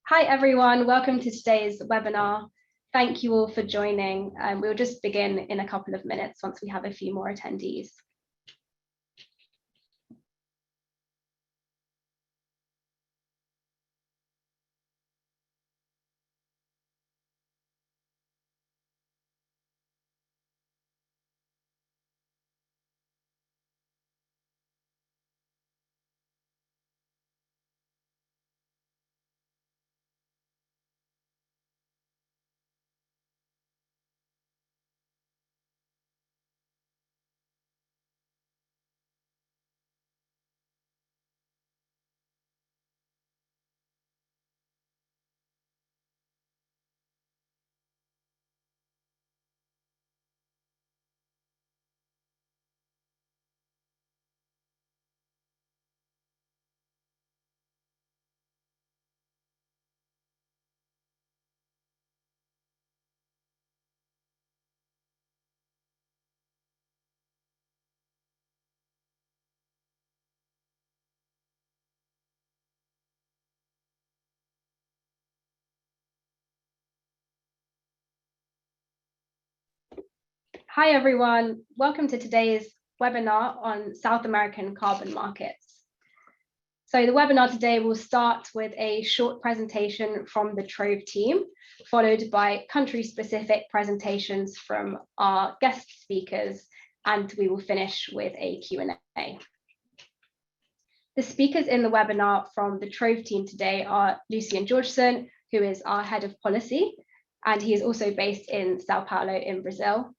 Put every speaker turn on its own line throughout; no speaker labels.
Hi everyone, welcome to today's webinar. Thank you all for joining. We'll just begin in a couple of minutes once we have a few more attendees. Hi everyone, welcome to today's webinar on South American carbon markets. So the webinar today will start with a short presentation from the Trove team, followed by country-specific presentations from our guest speakers, and we will finish with a Q&A. The speakers in the webinar from the Trove team today are Lucian Georgeson, who is our head of policy, and he is also based in Sao Paulo in Brazil.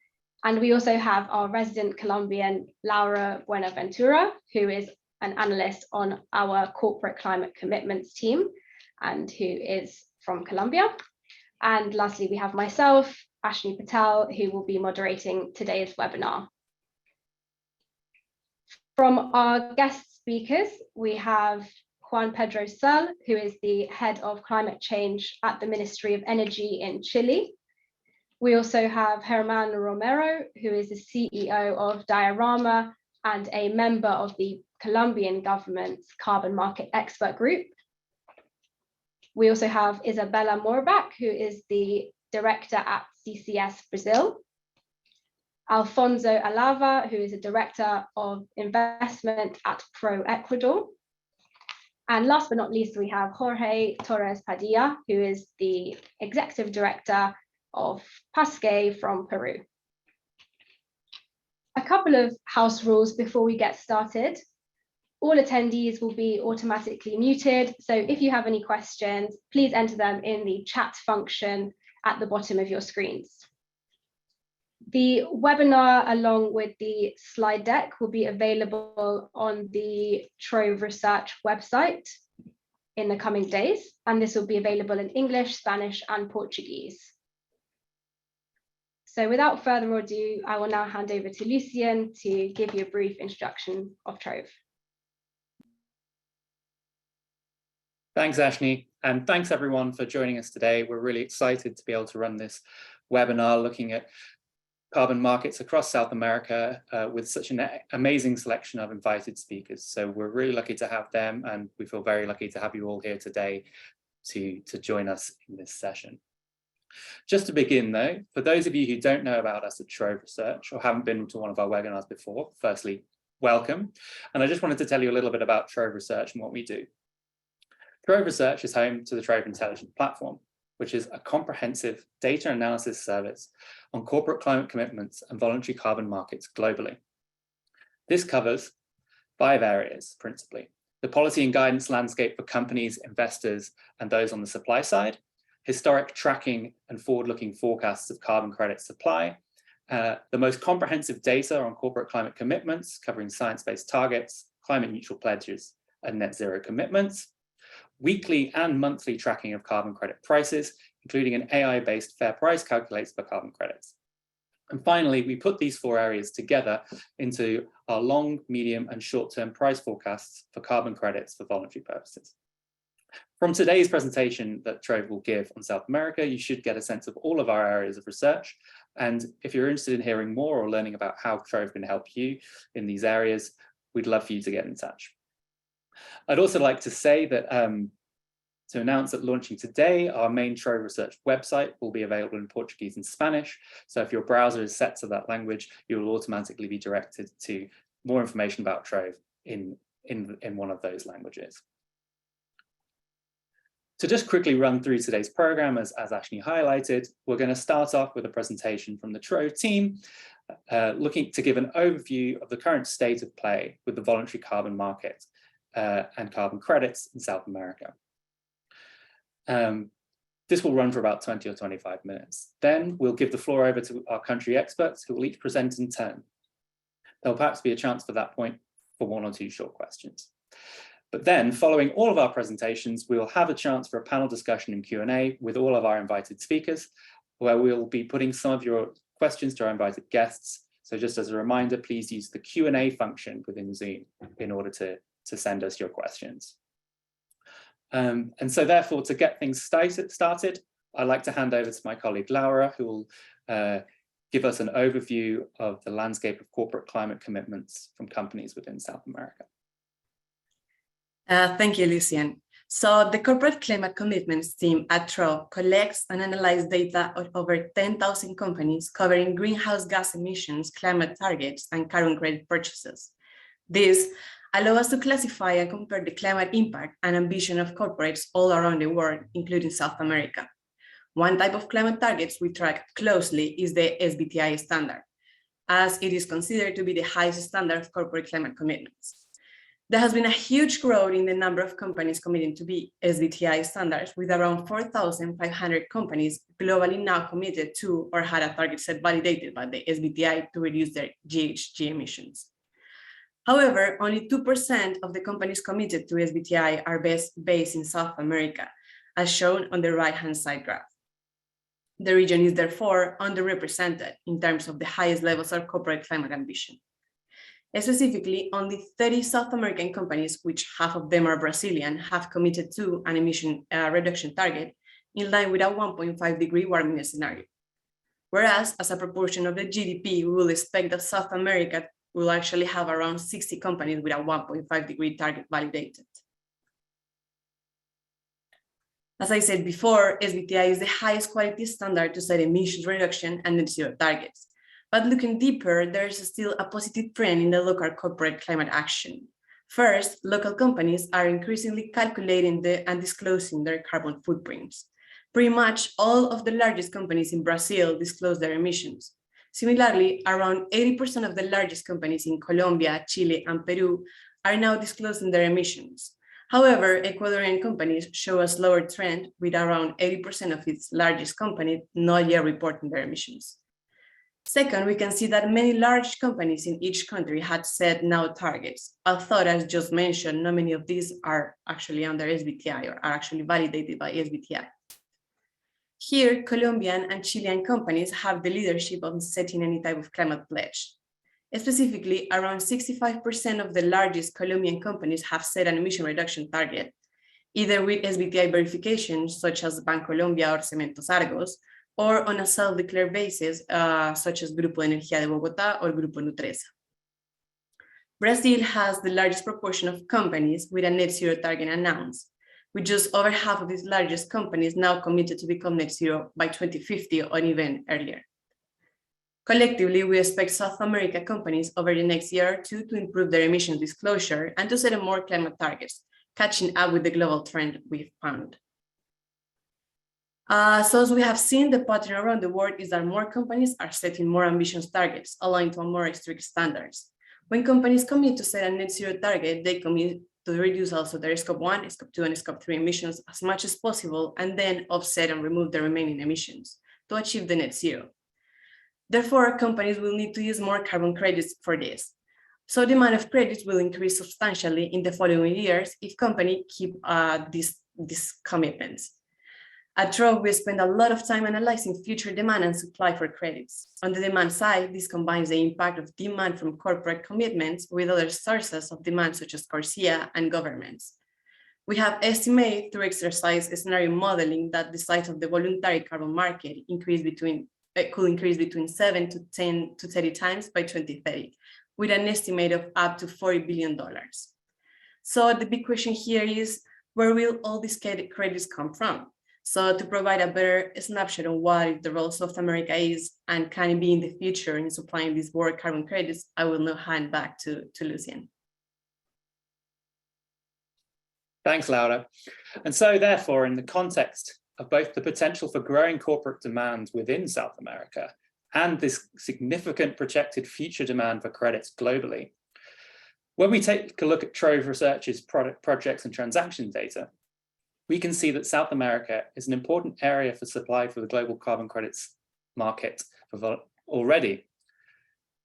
And we also have our resident Colombian, Laura Buenaventura, who is an analyst on our corporate climate commitments team and who is from Colombia. And lastly, we have myself, Ashni Patel, who will be moderating today's webinar. From our guest speakers, we have Juan Pedro Sal, who is the head of climate change at the Ministry of Energy in Chile. We also have Germán Romero, who is the CEO of Diorama and a member of the Colombian government's carbon market expert group. We also have Isabella Morbach, who is the director at CCS Brazil. Alfonso Alava, who is a director of investment at Pro Ecuador. And last but not least, we have Jorge Torres Padilla, who is the executive director of Pasque from Peru. A couple of house rules before we get started. All attendees will be automatically muted, so if you have any questions, please enter them in the chat function at the bottom of your screens. The webinar, along with the slide deck, will be available on the Trove Research website in the coming days, and this will be available in English, Spanish, and Portuguese. So without further ado, I will now hand over to Lucian to give you a brief introduction of Trove.
Thanks, Ashni, and thanks everyone for joining us today. We're really excited to be able to run this webinar looking at carbon markets across South America with such an amazing selection of invited speakers. So we're really lucky to have them, and we feel very lucky to have you all here today to join us in this session. Just to begin though, for those of you who don't know about us at Trove Research or haven't been to one of our webinars before, firstly, welcome. And I just wanted to tell you a little bit about Trove Research and what we do. Trove Research is home to the Trove Intelligence Platform, which is a comprehensive data analysis service on corporate climate commitments and voluntary carbon markets globally. This covers 5 areas, principally: the policy and guidance landscape for companies, investors, and those on the supply side, historic tracking and forward-looking forecasts of carbon credit supply, the most comprehensive data on corporate climate commitments covering science-based targets, climate neutral pledges, and net zero commitments, weekly and monthly tracking of carbon credit prices, including an AI-based fair price calculator for carbon credits. And finally, we put these 4 areas together into our long, medium, and short-term price forecasts for carbon credits for voluntary purposes. From today's presentation that Trove will give on South America, you should get a sense of all of our areas of research. And if you're interested in hearing more or learning about how Trove can help you in these areas, we'd love for you to get in touch. I'd also like to say that To announce that launching today, our main Trove Research website will be available in Portuguese and Spanish. So if your browser is set to that language, you will automatically be directed to more information about Trove in one of those languages. To just quickly run through today's program, as Ashni highlighted, we're going to start off with a presentation from the Trove team, looking to give an overview of the current state of play with the voluntary carbon market and carbon credits in South America. This will run for about 20 or 25 minutes. Then we'll give the floor over to our country experts who will each present in turn. There'll perhaps be a chance for that point for 1 or 2 short questions. But then, following all of our presentations, we'll have a chance for a panel discussion and Q&A with all of our invited speakers, where we'll be putting some of your questions to our invited guests. So just as a reminder, please use the Q&A function within Zoom in order to send us your questions. And so therefore, to get things started, I'd like to hand over to my colleague Laura, who will give us an overview of the landscape of corporate climate commitments from companies within South America.
Thank you, Lucian. So the Corporate Climate Commitments team at Trove collects and analyzes data of over 10,000 companies covering greenhouse gas emissions, climate targets, and carbon credit purchases. This allows us to classify and compare the climate impact and ambition of corporates all around the world, including South America. One type of climate targets we track closely is the SBTI standard, as it is considered to be the highest standard of corporate climate commitments. There has been a huge growth in the number of companies committing to be SBTI standards, with around 4,500 companies globally now committed to or had a target set validated by the SBTI to reduce their GHG emissions. However, only 2% of the companies committed to SBTI are based in South America, as shown on the right-hand side graph. The region is therefore underrepresented in terms of the highest levels of corporate climate ambition. Specifically, only 30 South American companies, which half of them are Brazilian, have committed to an emission reduction target in line with a 1.5-degree warming scenario. Whereas, as a proportion of the GDP, we will expect that South America will actually have around 60 companies with a 1.5-degree target validated. As I said before, SBTI is the highest quality standard to set emissions reduction and net zero targets. But looking deeper, there is still a positive trend in the local corporate climate action. First, local companies are increasingly calculating and disclosing their carbon footprints. Pretty much all of the largest companies in Brazil disclose their emissions. Similarly, around 80% of the largest companies in Colombia, Chile, and Peru are now disclosing their emissions. However, Ecuadorian companies show a slower trend, with around 80% of its largest companies not yet reporting their emissions. Second, we can see that many large companies in each country had set now targets, although, as just mentioned, not many of these are actually under SBTI or are actually validated by SBTI. Here, Colombian and Chilean companies have the leadership on setting any type of climate pledge. Specifically, around 65% of the largest Colombian companies have set an emission reduction target, either with SBTI verifications such as Bancolombia or Cementos Argos, or on a self-declared basis, such as Grupo Energía de Bogotá or Grupo Nutresa. Brazil has the largest proportion of companies with a net zero target announced, with just over half of its largest companies now committed to become net zero by 2050 or even earlier. Collectively, we expect South America companies over the next year or two to improve their emissions disclosure and to set more climate targets, catching up with the global trend we've found. So as we have seen, the pattern around the world is that more companies are setting more ambitious targets, aligned to more strict standards. When companies commit to set a net zero target, they commit to reduce also their Scope 1, Scope 2, and Scope 3 emissions as much as possible, and then offset and remove the remaining emissions to achieve the net zero. Therefore, companies will need to use more carbon credits for this. So demand of credits will increase substantially in the following years if companies keep these commitments. At Trove, we spend a lot of time analyzing future demand and supply for credits. On the demand side, this combines the impact of demand from corporate commitments with other sources of demand, such as CORSIA and governments. We have estimated through exercise scenario modeling that the size of the voluntary carbon market could increase between 7 to 10 to 30 times by 2030, with an estimate of up to $40 billion. So the big question here is, where will all these credits come from? So to provide a better snapshot on what the role of South America is and can it be in the future in supplying these world carbon credits, I will now hand back to Lucien.
Thanks, Laura. And so therefore, in the context of both the potential for growing corporate demand within South America and this significant projected future demand for credits globally, when we take a look at Trove Research's projects and transaction data, we can see that South America is an important area for supply for the global carbon credits market already.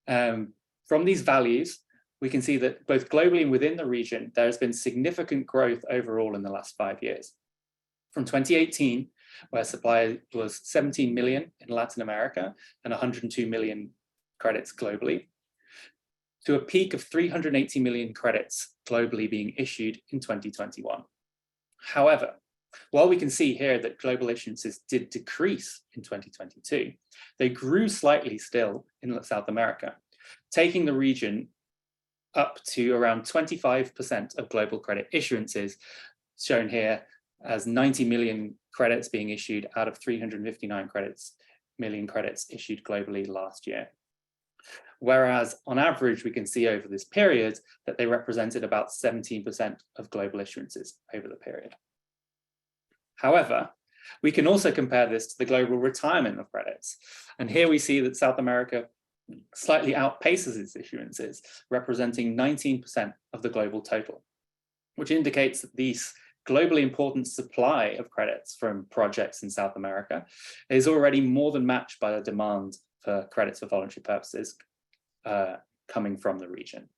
From these values, we can see that both globally and within the region, there has been significant growth overall in the last 5 years. From 2018, where supply was 17 million in Latin America and 102 million credits globally, to a peak of 380 million credits globally being issued in 2021. However, while we can see here that global issuances did decrease in 2022, they grew slightly still in South America, taking the region up to around 25% of global credit issuances, shown here as 90 million credits being issued out of 359 million credits issued globally last year. Whereas on average, we can see over this period that they represented about 17% of global issuances over the period. However, we can also compare this to the global retirement of credits. And here we see that South America slightly outpaces its issuances, representing 19% of the global total, which indicates that these globally important supply of credits from projects in South America is already more than matched by the demand for credits for voluntary purposes coming from the region.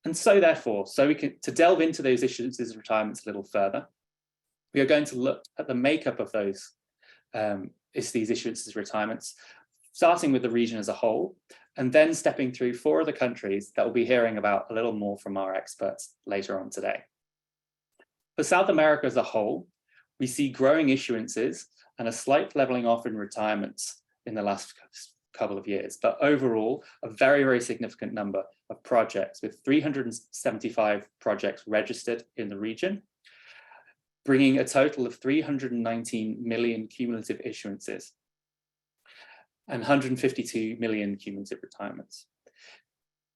And so therefore, to delve into those issuances and retirements a little further, we are going to look at the makeup of these issuances and retirements, starting with the region as a whole, and then stepping through 4 other countries that we'll be hearing about a little more from our experts later on today. For South America as a whole, we see growing issuances and a slight leveling off in retirements in the last couple of years, but overall, a very, very significant number of projects, with 375 projects registered in the region, bringing a total of 319 million cumulative issuances and 152 million cumulative retirements.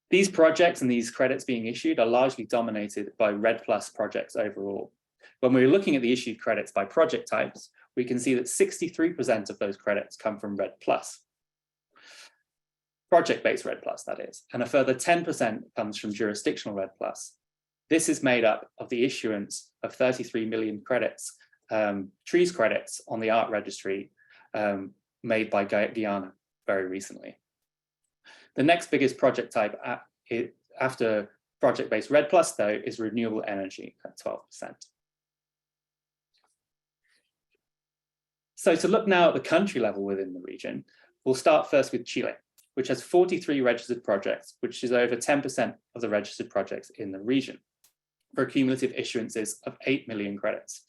These projects and these credits being issued are largely dominated by REDD+ projects overall. When we're looking at the issued credits by project types, we can see that 63% of those credits come from REDD+. Project-based REDD+, that is, and a further 10% comes from jurisdictional REDD+. This is made up of the issuance of 33 million credits, trees credits on the art registry made by Guyana very recently. The next biggest project type after project-based REDD+, though, is renewable energy at 12%. So to look now at the country level within the region, we'll start first with Chile, which has 43 registered projects, which is over 10% of the registered projects in the region, for cumulative issuances of 8 million credits.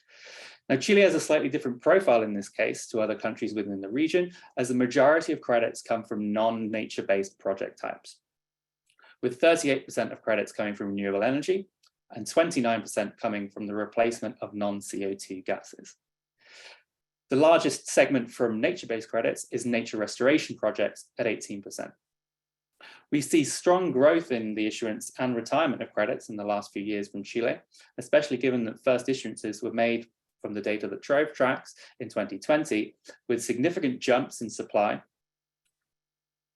Now, Chile has a slightly different profile in this case to other countries within the region, as the majority of credits come from non-nature-based project types, with 38% of credits coming from renewable energy and 29% coming from the replacement of non-CO2 gases. The largest segment from nature-based credits is nature restoration projects at 18%. We see strong growth in the issuance and retirement of credits in the last few years from Chile, especially given that first issuances were made from the data that Trove tracks in 2020, with significant jumps in supply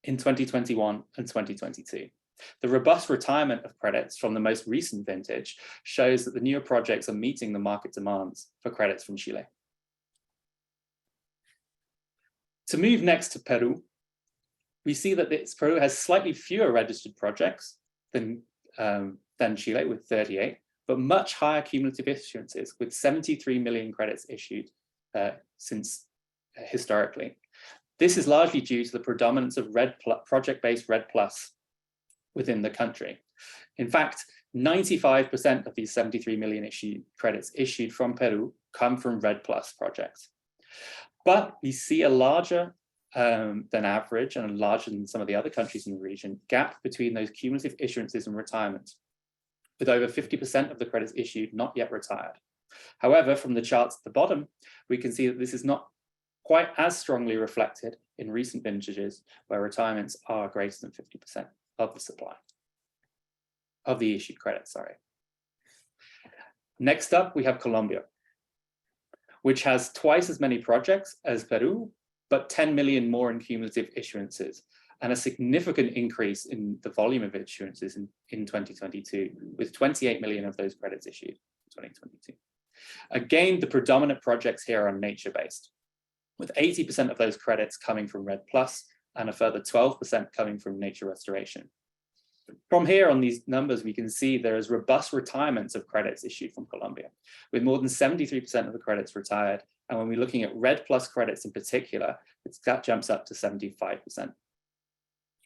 in 2021 and 2022. The robust retirement of credits from the most recent vintage shows that the newer projects are meeting the market demands for credits from Chile. To move next to Peru, we see that Peru has slightly fewer registered projects than Chile, with 38, but much higher cumulative issuances, with 73 million credits issued since historically. This is largely due to the predominance of project-based REDD+ within the country. In fact, 95% of these 73 million credits issued from Peru come from REDD+ projects. But we see a larger than average and larger than some of the other countries in the region gap between those cumulative issuances and retirements, with over 50% of the credits issued not yet retired. However, from the charts at the bottom, we can see that this is not quite as strongly reflected in recent vintages where retirements are greater than 50% of the supply, of the issued credits, sorry. Next up, we have Colombia, which has twice as many projects as Peru, but 10 million more in cumulative issuances, and a significant increase in the volume of issuances in 2022, with 28 million of those credits issued in 2022. Again, the predominant projects here are nature-based, with 80% of those credits coming from REDD+ and a further 12% coming from nature restoration. From here on these numbers, we can see there is robust retirements of credits issued from Colombia, with more than 73% of the credits retired. And when we're looking at REDD+ credits in particular, that jumps up to 75%.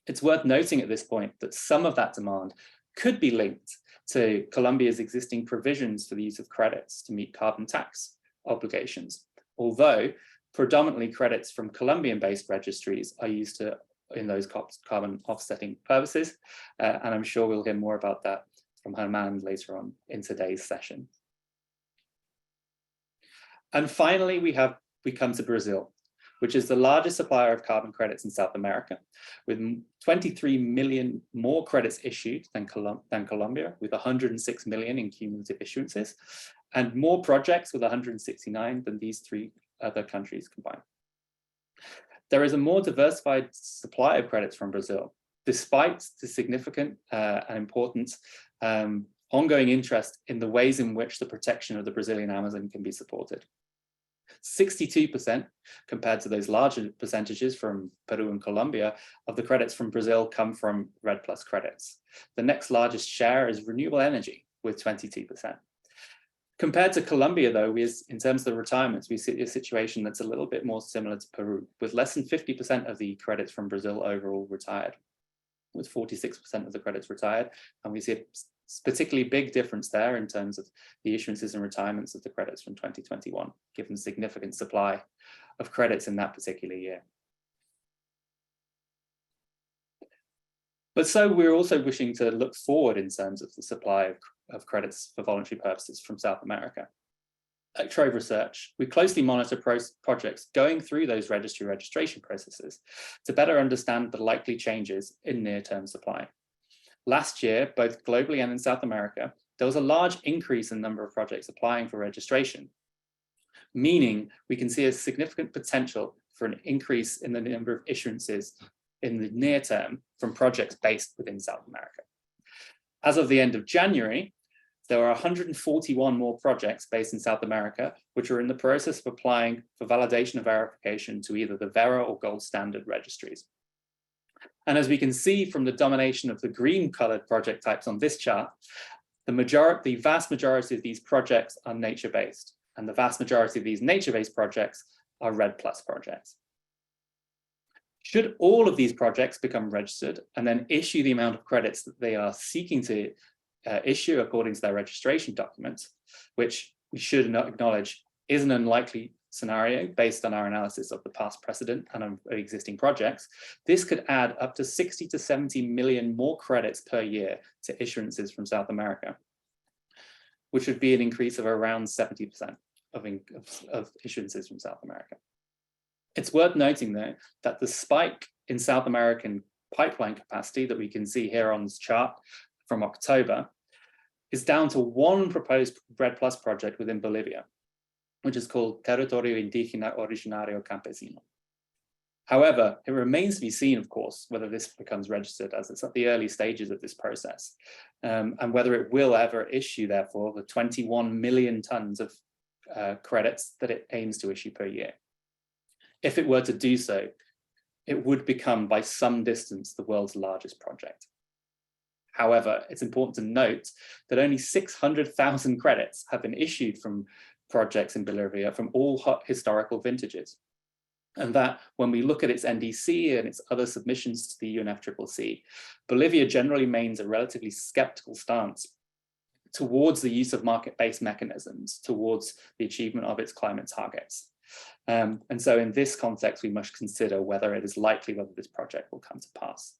It's worth noting at this point that some of that demand could be linked to Colombia's existing provisions for the use of credits to meet carbon tax obligations, although predominantly credits from Colombian-based registries are used in those carbon offsetting purposes, and I'm sure we'll hear more about that from Herman later on in today's session. And finally, we come to Brazil, which is the largest supplier of carbon credits in South America, with 23 million more credits issued than Colombia, with 106 million in cumulative issuances, and more projects with 169 than these three other countries combined. There is a more diversified supply of credits from Brazil, despite the significant and important ongoing interest in the ways in which the protection of the Brazilian Amazon can be supported. 62%, compared to those larger percentages from Peru and Colombia, of the credits from Brazil come from REDD+ credits. The next largest share is renewable energy, with 22%. Compared to Colombia, though, in terms of the retirements, we see a situation that's a little bit more similar to Peru, with less than 50% of the credits from Brazil overall retired, with 46% of the credits retired. And we see a particularly big difference there in terms of the issuances and retirements of the credits from 2021, given the significant supply of credits in that particular year. But so we're also wishing to look forward in terms of the supply of credits for voluntary purposes from South America. At Trove Research, we closely monitor projects going through those registration processes to better understand the likely changes in near-term supply. Last year, both globally and in South America, there was a large increase in the number of projects applying for registration, meaning we can see a significant potential for an increase in the number of issuances in the near term from projects based within South America. As of the end of January, there are 141 more projects based in South America, which are in the process of applying for validation and verification to either the Vera or Gold Standard registries. And as we can see from the domination of the green colored project types on this chart, the vast majority of these projects are nature-based, and the vast majority of these nature-based projects are REDD+ projects. Should all of these projects become registered and then issue the amount of credits that they are seeking to issue according to their registration documents, which we should acknowledge is an unlikely scenario based on our analysis of the past precedent and of existing projects, this could add up to 60 to 70 million more credits per year to issuances from South America, which would be an increase of around 70% of issuances from South America. It's worth noting, though, that the spike in South American pipeline capacity that we can see here on this chart from October is down to one proposed REDD+ project within Bolivia, which is called Territorio Indígena Originario Campesino. However, it remains to be seen, of course, whether this becomes registered, as it's at the early stages of this process, and whether it will ever issue, therefore, the 21 million tons of credits that it aims to issue per year. If it were to do so, it would become by some distance the world's largest project. However, it's important to note that only 600,000 credits have been issued from projects in Bolivia from all historical vintages. And that when we look at its NDC and its other submissions to the UNFCCC, Bolivia generally maintains a relatively skeptical stance towards the use of market-based mechanisms, towards the achievement of its climate targets. And so in this context, we must consider whether it is likely whether this project will come to pass.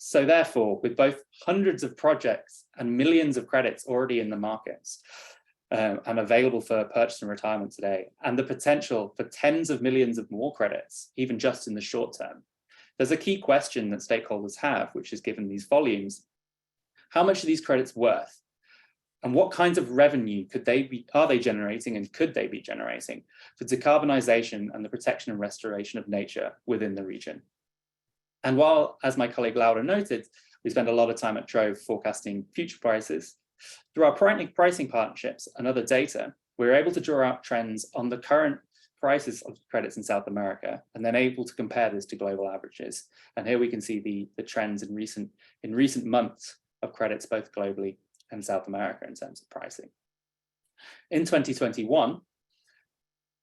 So therefore, with both hundreds of projects and millions of credits already in the markets and available for purchase and retirement today, and the potential for tens of millions of more credits, even just in the short term, there's a key question that stakeholders have, which is, given these volumes, how much are these credits worth? And what kinds of revenue are they generating, and could they be generating for decarbonisation and the protection and restoration of nature within the region? And while, as my colleague Laura noted, we spend a lot of time at Trove forecasting future prices, through our pricing partnerships and other data, we're able to draw out trends on the current prices of credits in South America, and then able to compare this to global averages. And here we can see the trends in recent months of credits, both globally and South America, in terms of pricing. In 2021,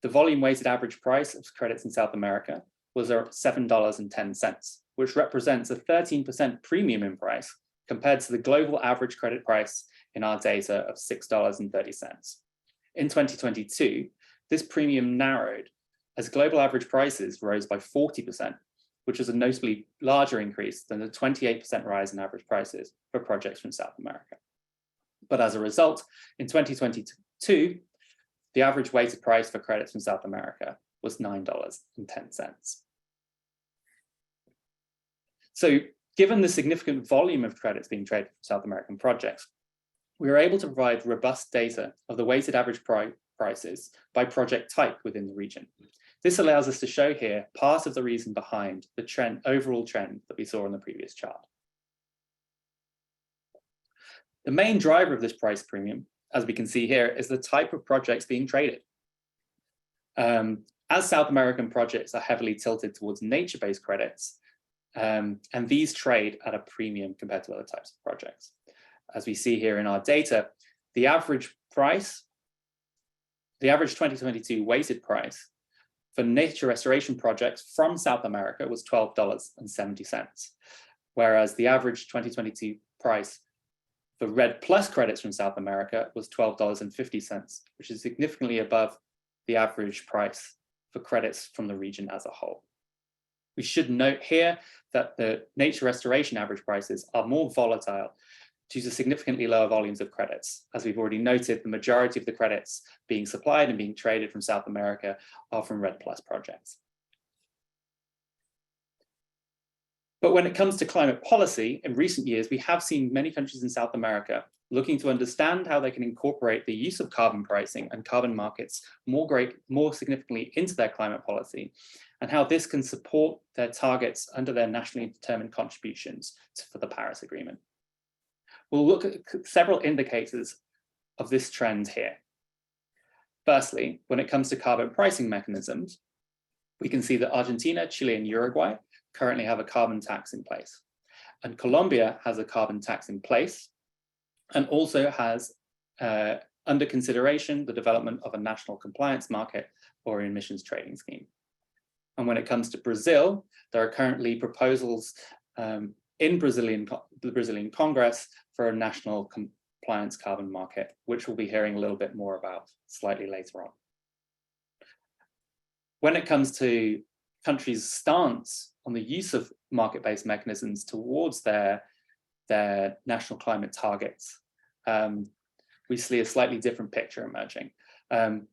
the volume weighted average price of credits in South America was $7.10, which represents a 13% premium in price compared to the global average credit price in our data of $6.30. In 2022, this premium narrowed as global average prices rose by 40%, which is a notably larger increase than the 28% rise in average prices for projects from South America. But as a result, in 2022, the average weighted price for credits from South America was $9.10. So given the significant volume of credits being traded from South American projects, we were able to provide robust data of the weighted average prices by project type within the region. This allows us to show here part of the reason behind the overall trend that we saw on the previous chart. The main driver of this price premium, as we can see here, is the type of projects being traded. As South American projects are heavily tilted towards nature-based credits, and these trade at a premium compared to other types of projects. As we see here in our data, the average 2022 weighted price for nature restoration projects from South America was $12.70, whereas the average 2022 price for REDD+ credits from South America was $12.50, which is significantly above the average price for credits from the region as a whole. We should note here that the nature restoration average prices are more volatile due to significantly lower volumes of credits. As we've already noted, the majority of the credits being supplied and being traded from South America are from REDD+ projects. But when it comes to climate policy, in recent years, we have seen many countries in South America looking to understand how they can incorporate the use of carbon pricing and carbon markets more significantly into their climate policy, and how this can support their targets under their nationally determined contributions for the Paris Agreement. We'll look at several indicators of this trend here. Firstly, when it comes to carbon pricing mechanisms, we can see that Argentina, Chile, and Uruguay currently have a carbon tax in place. And Colombia has a carbon tax in place and also has under consideration the development of a national compliance market or emissions trading scheme. And when it comes to Brazil, there are currently proposals in the Brazilian Congress for a national compliance carbon market, which we'll be hearing a little bit more about slightly later on. When it comes to countries' stance on the use of market-based mechanisms towards their national climate targets, we see a slightly different picture emerging.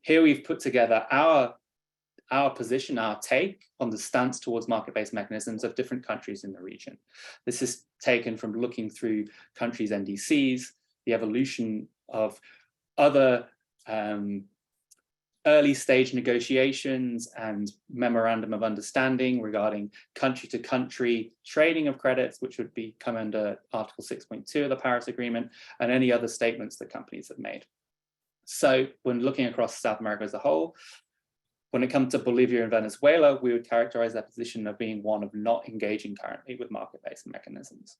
Here we've put together our position, our take on the stance towards market-based mechanisms of different countries in the region. This is taken from looking through countries' NDCs, the evolution of other early stage negotiations and memorandum of understanding regarding country-to-country trading of credits, which would come under Article 6.2 of the Paris Agreement, and any other statements that companies have made. So when looking across South America as a whole, when it comes to Bolivia and Venezuela, we would characterize their position of being one of not engaging currently with market-based mechanisms.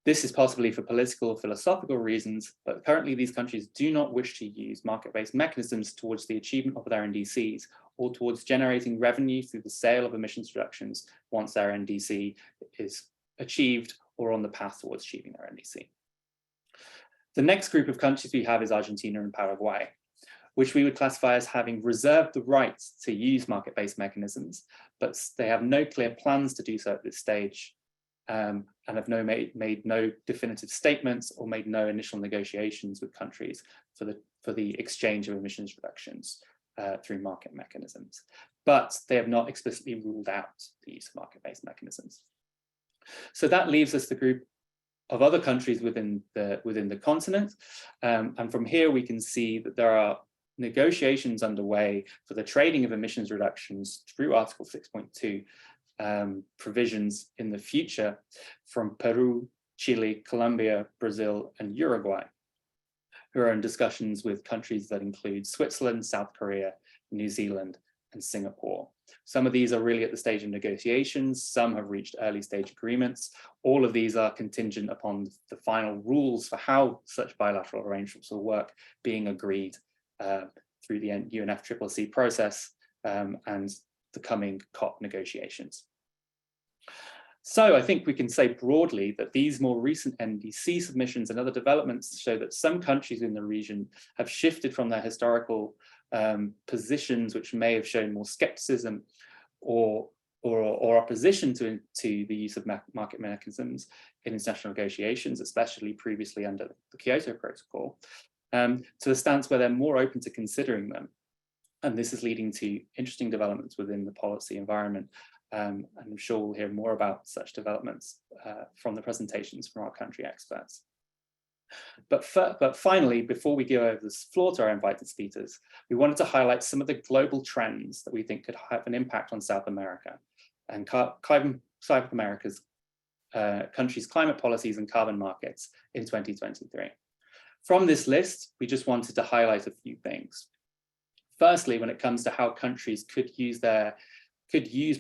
This is possibly for political or philosophical reasons, but currently these countries do not wish to use market-based mechanisms towards the achievement of their NDCs or towards generating revenue through the sale of emissions reductions once their NDC is achieved or on the path towards achieving their NDC. The next group of countries we have is Argentina and Paraguay, which we would classify as having reserved the right to use market-based mechanisms, but they have no clear plans to do so at this stage, and have made no definitive statements or made no initial negotiations with countries for the exchange of emissions reductions through market mechanisms. But they have not explicitly ruled out the use of market-based mechanisms. So that leaves us the group of other countries within the continent. And from here, we can see that there are negotiations underway for the trading of emissions reductions through Article 6.2 provisions in the future from Peru, Chile, Colombia, Brazil, and Uruguay, who are in discussions with countries that include Switzerland, South Korea, New Zealand, and Singapore. Some of these are really at the stage of negotiations. Some have reached early stage agreements. All of these are contingent upon the final rules for how such bilateral arrangements will work being agreed through the UNFCCC process and the coming COP negotiations. So I think we can say broadly that these more recent NDC submissions and other developments show that some countries in the region have shifted from their historical positions, which may have shown more skepticism or opposition to the use of market mechanisms in international negotiations, especially previously under the Kyoto Protocol, to a stance where they're more open to considering them. And this is leading to interesting developments within the policy environment. And I'm sure we'll hear more about such developments from the presentations from our country experts. But finally, before we give over this floor to our invited speakers, we wanted to highlight some of the global trends that we think could have an impact on South America and South America's countries' climate policies and carbon markets in 2023. From this list, we just wanted to highlight a few things. Firstly, when it comes to how countries could use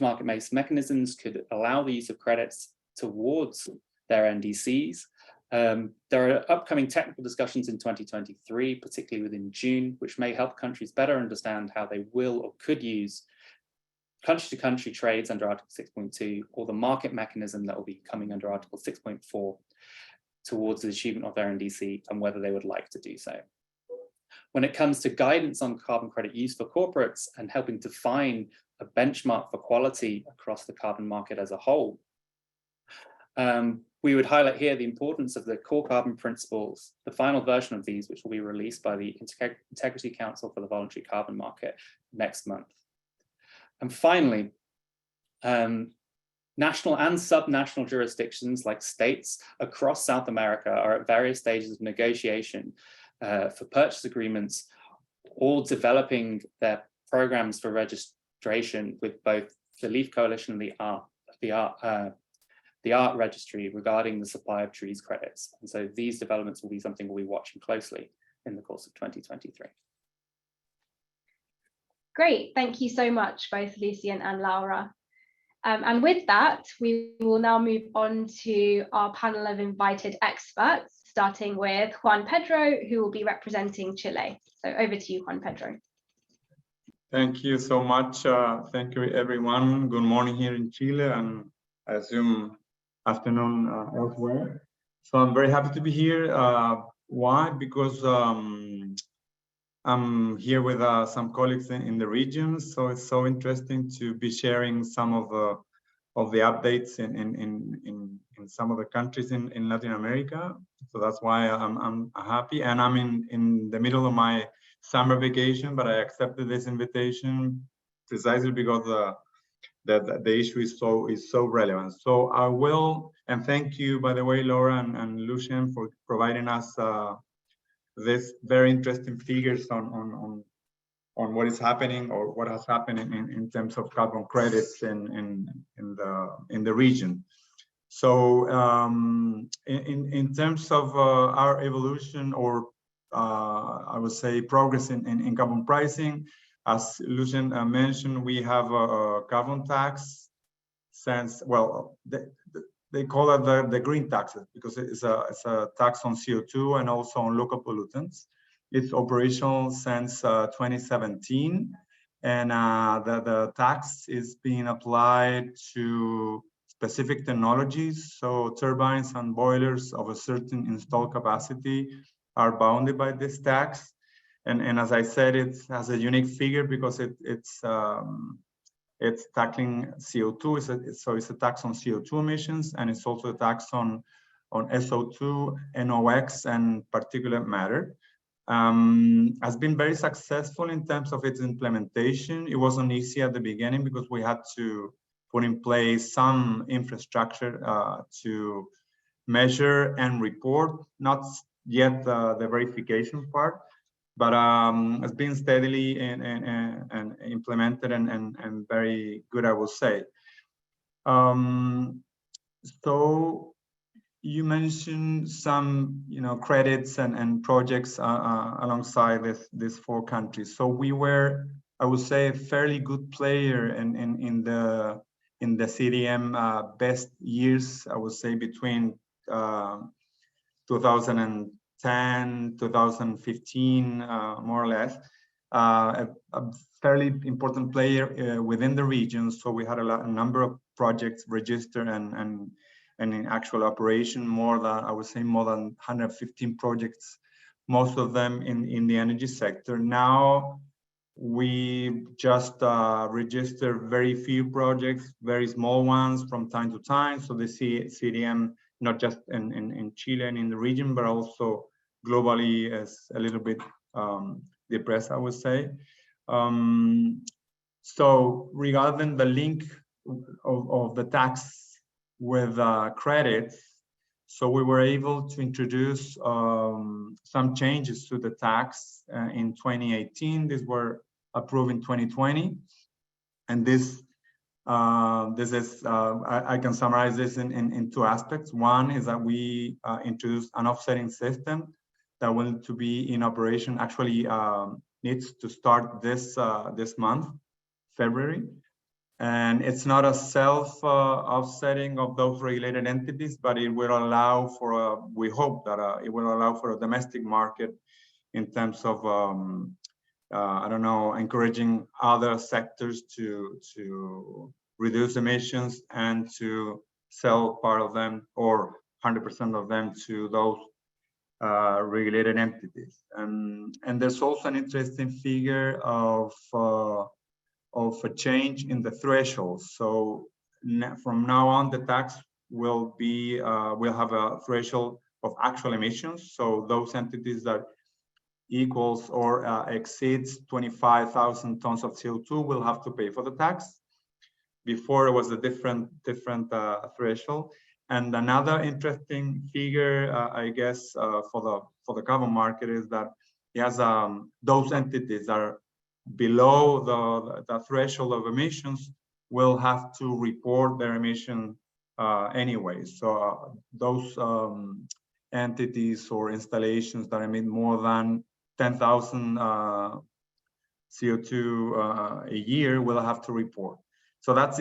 market-based mechanisms, could allow the use of credits towards their NDCs. There are upcoming technical discussions in 2023, particularly within June, which may help countries better understand how they will or could use country-to-country trades under Article 6.2 or the market mechanism that will be coming under Article 6.4 towards the achievement of their NDC and whether they would like to do so. When it comes to guidance on carbon credit use for corporates and helping define a benchmark for quality across the carbon market as a whole, we would highlight here the importance of the core carbon principles, the final version of these, which will be released by the Integrity Council for the Voluntary Carbon Market next month. And finally, national and subnational jurisdictions like states across South America are at various stages of negotiation for purchase agreements, all developing their programs for registration with both the LEAF Coalition and the ART registry regarding the supply of trees credits. And so these developments will be something we'll be watching closely in the course of 2023.
Great, thank you so much, both Lucien and Laura. And with that, we will now move on to our panel of invited experts, starting with Juan Pedro, who will be representing Chile. So over to you, Juan Pedro.
Thank you so much. Thank you, everyone. Good morning here in Chile, and I assume afternoon elsewhere. So I'm very happy to be here. Why? Because I'm here with some colleagues in the region, so it's so interesting to be sharing some of the updates in some of the countries in Latin America. So that's why I'm happy, and I'm in the middle of my summer vacation, but I accepted this invitation precisely because the issue is so relevant. So I will, and thank you, by the way, Laura and Lucien, for providing us this very interesting figures on what is happening or what has happened in terms of carbon credits in the region. So in terms of our evolution, or I would say progress in carbon pricing, as Lucien mentioned, we have a carbon tax since, well, they call it the green taxes because it's a tax on CO2 and also on local pollutants. It's operational since 2017, and the tax is being applied to specific technologies. So turbines and boilers of a certain installed capacity are bounded by this tax. And as I said, it has a unique figure because It's tackling CO2, so it's a tax on CO2 emissions, and it's also a tax on SO2, NOx, and particulate matter. Has been very successful in terms of its implementation. It wasn't easy at the beginning because we had to put in place some infrastructure to measure and report, not yet the verification part, but it's been steadily and implemented and very good, I will say. So you mentioned some, credits and projects alongside these 4 countries. So we were, I would say, a fairly good player in the CDM best years, I would say, between 2010, 2015, more or less. A fairly important player within the region. So we had a number of projects registered and in actual operation, I would say more than 115 projects, most of them in the energy sector. Now we just register very few projects, very small ones from time to time. So the CDM, not just in Chile and in the region, but also globally, is a little bit depressed, I would say. So regarding the link of the tax with credits, so we were able to introduce some changes to the tax in 2018. These were approved in 2020, and this is I can summarize this in 2 aspects. One is that we introduced an offsetting system that will to be in operation. Actually, needs to start this month, February. And it's not a self-offsetting of those regulated entities, but it will allow for we hope that it will allow for a domestic market in terms of, I don't know, encouraging other sectors to reduce emissions and to sell part of them or 100% of them to those regulated entities. And there's also an interesting figure of a change in the threshold. So from now on, the tax will be will have a threshold of actual emissions. So those entities that equals or exceeds 25,000 tons of CO2 will have to pay for the tax. Before, it was a different threshold. And another interesting figure, I guess, for the carbon market is that it has those entities that are below the threshold of emissions will have to report their emission anyway. So those entities or installations that emit more than 10,000 CO2 a year will have to report. So that's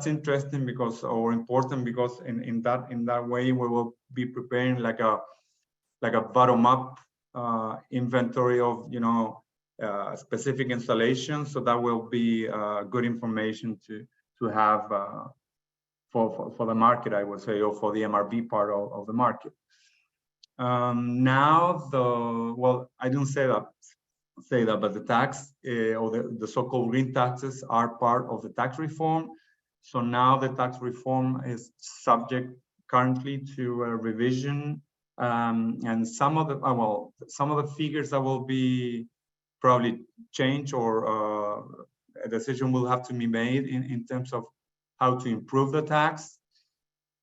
interesting because, or important because in that way we will be preparing like a bottom-up inventory of specific installations. So that will be good information to have for the market, I would say, or for the MRV part of the market. Now I don't say that, but the tax or the so-called green taxes are part of the tax reform. So now the tax reform is subject currently to a revision, and some of the figures that will be probably changed or a decision will have to be made in terms of how to improve the tax.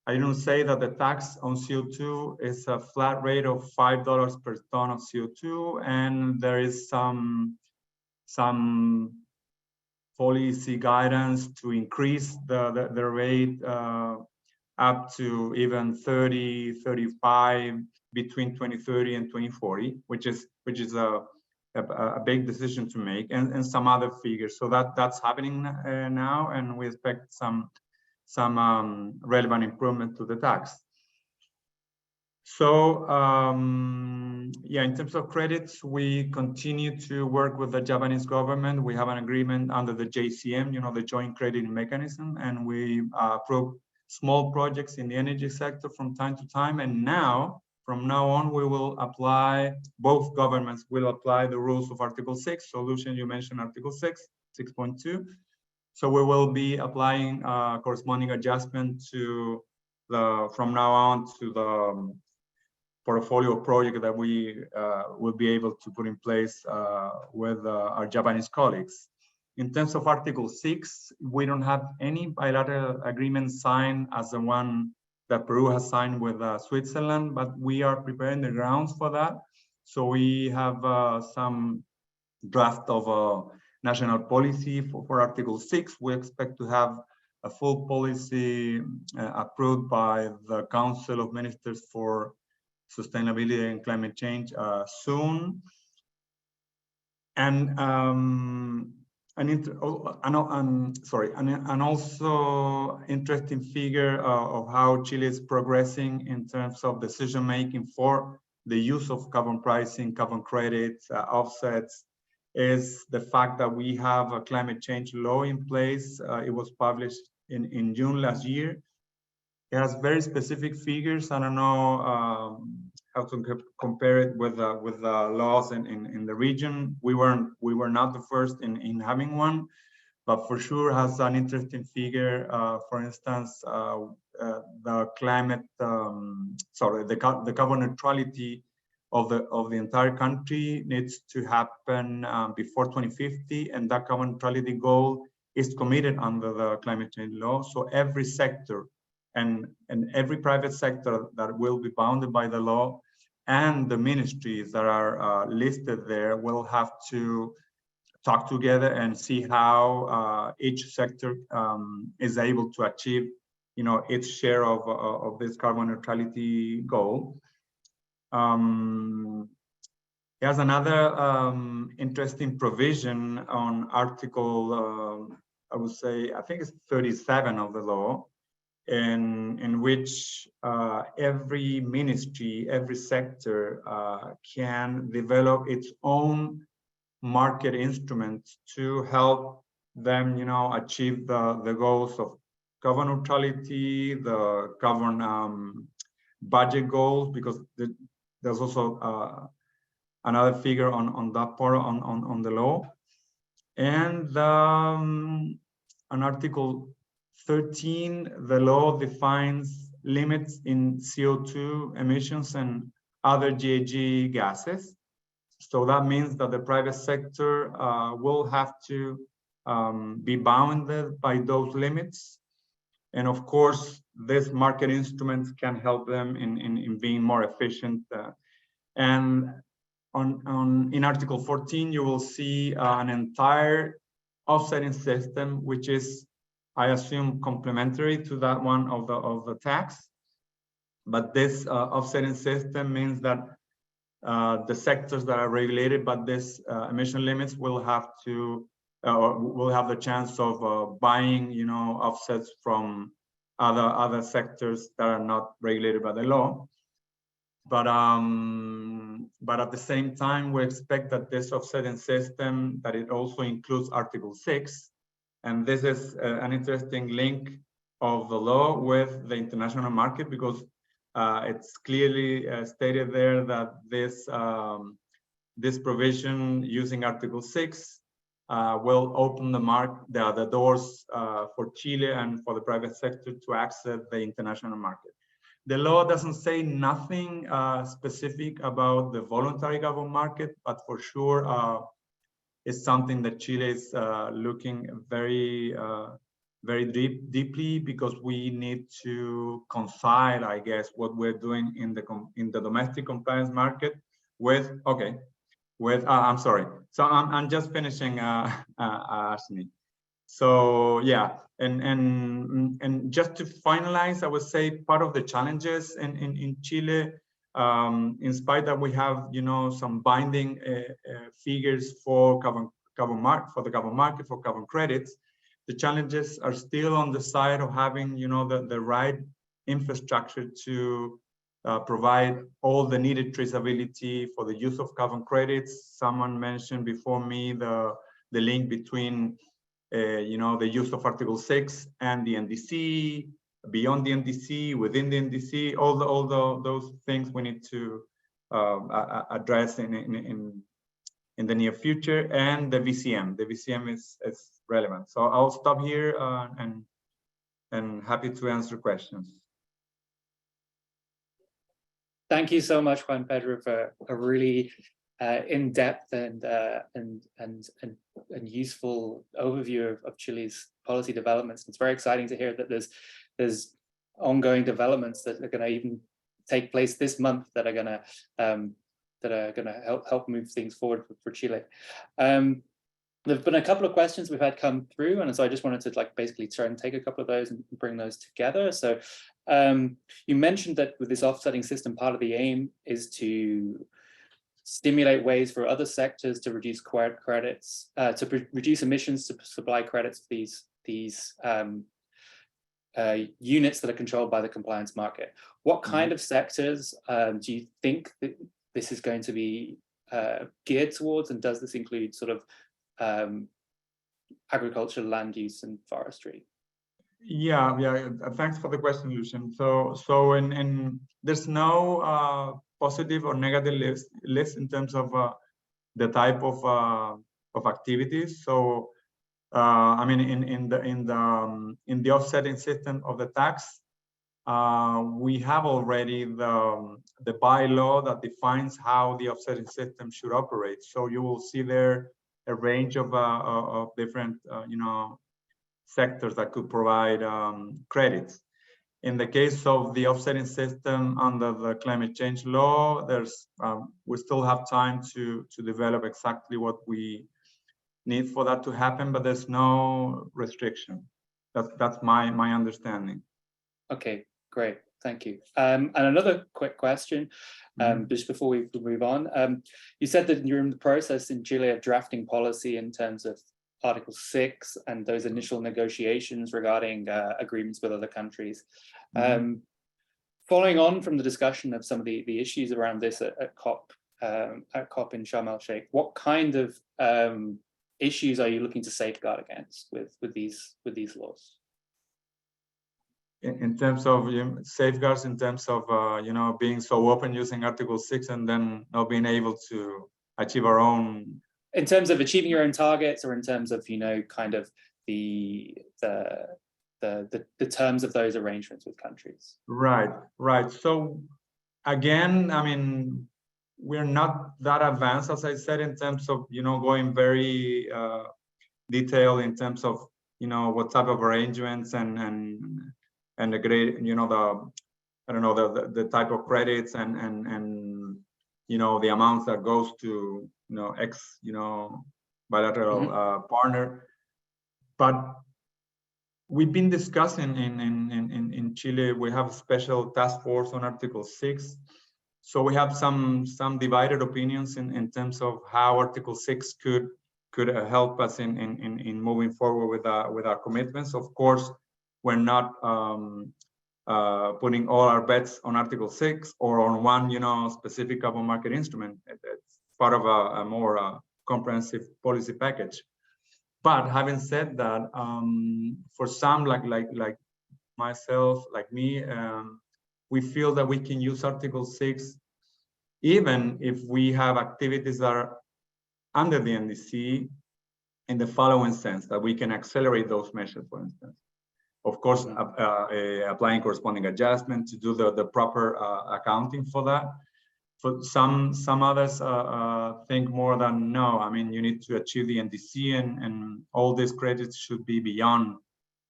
I don't say that the tax on CO2 is a flat rate of $5 per ton of CO2, and there is some policy guidance to increase the rate up to even 30, 35 between 2030 and 2040, which is a big decision to make, and some other figures. So that's happening now, and we expect some relevant improvement to the tax. So yeah, in terms of credits, we continue to work with the Japanese government. We have an agreement under the JCM, the Joint Crediting Mechanism, and we approve small projects in the energy sector from time to time. And now, from now on, we will apply, both governments will apply the rules of Article 6. Solution, you mentioned Article 6, 6.2. So we will be applying corresponding adjustment to from now on to the portfolio project that we will be able to put in place with our Japanese colleagues. In terms of Article 6, we don't have any bilateral agreement signed as the one that Peru has signed with Switzerland, but we are preparing the grounds for that. So we have some draft of a national policy for Article 6. We expect to have a full policy approved by the Council of Ministers for Sustainability and Climate Change soon. And also interesting figure of how Chile is progressing in terms of decision making for the use of carbon pricing, carbon credits, offsets, is the fact that we have a climate change law in place. It was published in June last year. It has very specific figures. I don't know how to compare it with the laws in the region. We were not the first in having one, but for sure has an interesting figure. For instance, the climate, the carbon neutrality of the entire country needs to happen before 2050, and that carbon neutrality goal is committed under the climate change law. So every sector and every private sector that will be bounded by the law and the ministries that are listed there will have to talk together and see how each sector is able to achieve, its share of this carbon neutrality goal. There's another interesting provision on Article, I would say, I think it's 37 of the law, in which every ministry, every sector can develop its own market instruments to help them, achieve the goals of carbon neutrality, the carbon budget goals, because there's also another figure on that part on the law. And on Article 13, the law defines limits in CO2 emissions and other GHG gases. So that means that the private sector will have to be bounded by those limits. And of course, these market instruments can help them in being more efficient. And in Article 14, you will see an entire offsetting system, which is, I assume, complementary to that one of the tax. But this offsetting system means that the sectors that are regulated by this emission limits will have to will have the chance of buying, offsets from other sectors that are not regulated by the law. But at the same time, we expect that this offsetting system, that it also includes Article 6, and this is an interesting link of the law with the international market, because it's clearly stated there that this provision using Article 6 will open the doors for Chile and for the private sector to access the international market. The law doesn't say nothing specific about the voluntary carbon market, but for sure it's something that Chile is looking very deeply, because we need to reconcile, I guess, what we're doing in the domestic compliance market with I'm sorry. So I'm just finishing, Ashley. So yeah, and just to finalize, I would say part of the challenges in Chile, in spite that we have some binding figures for the carbon market for carbon credits, the challenges are still on the side of having the right infrastructure to provide all the needed traceability for the use of carbon credits. Someone mentioned before me the link between the use of Article 6 and the NDC, beyond the NDC, within the NDC, all those things we need to address in the near future. And the VCM. The VCM is relevant. So I'll stop here and happy to answer questions.
Thank you so much, Juan Pedro, for a really in-depth and useful overview of Chile's policy developments. It's very exciting to hear that there's ongoing developments that are going to even take place this month that are going to help move things forward for Chile. There've been a couple of questions we've had come through, and so I just wanted to basically try and take a couple of those and bring those together. So you mentioned that with this offsetting system, part of the aim is to stimulate ways for other sectors to reduce credits, to reduce emissions, to supply credits for these units that are controlled by the compliance market. What kind of sectors do you think that this is going to be geared towards, and does this include sort of agriculture, land use, and forestry?
Yeah. Thanks for the question, Lucian. So in there's no positive or negative list in terms of the type of activities. So I mean, in the offsetting system of the tax, we have already the bylaw that defines how the offsetting system should operate. So you will see there a range of different sectors that could provide credits. In the case of the offsetting system under the climate change law, there's we still have time to develop exactly what we need for that to happen, but there's no restriction. That's my understanding.
Okay, great, thank you. And another quick question, just before we move on. You said that you're in the process in Chile of drafting policy in terms of Article 6 and those initial negotiations regarding agreements with other countries. Following on from the discussion of some of the issues around this at COP in Sharm el-Sheikh, what kind of issues are you looking to safeguard against with these laws?
In terms of safeguards, in terms of being so open using Article 6 and then not being able to achieve our own.
In terms of achieving your own targets, or in terms of kind of the terms of those arrangements with countries. Right.
So again, I mean, we're not that advanced, as I said, in terms of going very detailed in terms of what type of arrangements and the great the type of credits and the amounts that goes to ex bilateral partner. But we've been discussing in Chile. We have a special task force on Article 6. So we have some divided opinions in terms of how Article 6 could help us in moving forward with our commitments. Of course, we're not putting all our bets on Article 6 or on one specific carbon market instrument. It's part of a more comprehensive policy package. But having said that, for some like myself, like me, we feel that we can use Article 6 even if we have activities that are under the NDC, in the following sense, that we can accelerate those measures, for instance. Of course, applying corresponding adjustment to do the proper accounting for that. For some others think more than no. I mean, you need to achieve the NDC, and all these credits should be beyond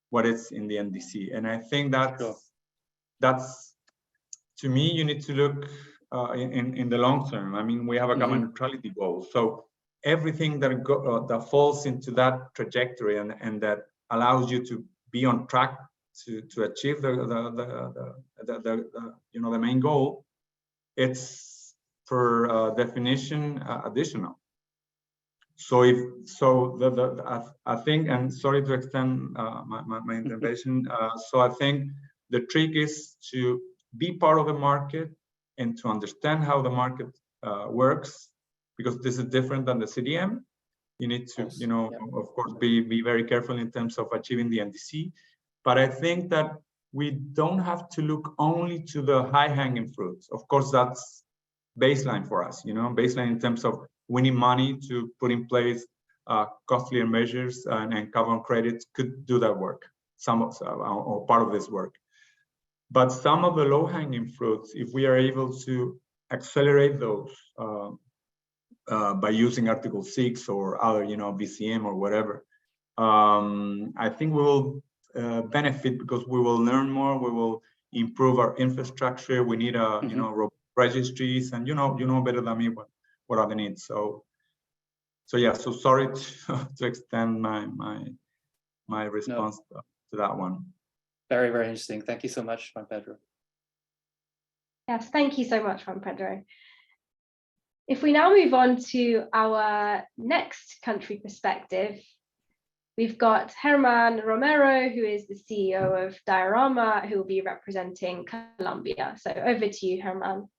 what is in the NDC. And I think that's to me, you need to look in the long term. I mean, we have a carbon neutrality goal, so everything that falls into that trajectory and that allows you to be on track to achieve the main goal, it's per definition additional. So I think, and sorry to extend my intervention. So I think the trick is to be part of the market and to understand how the market works, because this is different than the CDM. You need to, of course, be very careful in terms of achieving the NDC. But I think that we don't have to look only to the high-hanging fruits. Of course, that's baseline for us, baseline in terms of winning money to put in place costlier measures and carbon credits could do that work, or part of this work. But some of the low-hanging fruits, if we are able to accelerate those by using Article 6 or other, BCM or whatever, I think we will benefit because we will learn more. We will improve our infrastructure. We need registries, and you know better than me what are the needs. So yeah. So sorry to extend my response to that one.
Very, very interesting. Thank you so much, Juan Pedro.
Yes, thank you so much, Juan Pedro. If we now move on to our next country perspective, we've got Germán Romero, who is the CEO of Diorama, who will be representing Colombia. So over to you, Germán.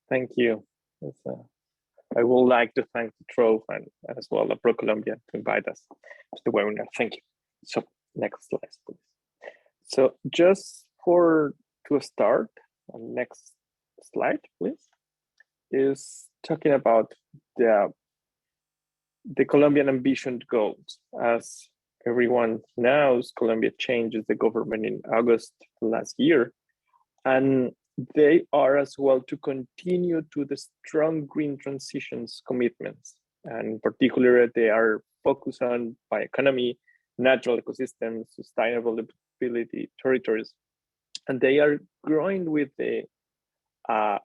Thank you. I would like to thank Trove and as well ProColombia to invite us to the webinar. Thank you. So next slide, please. So just to start, next slide, please, is talking about the Colombian ambition goals. As everyone knows, Colombia changes the government in August last year, and they are as well to continue to the strong green transitions commitments. And in particular, they are focused on bioeconomy, natural ecosystems, sustainable developability territories, and they are growing with the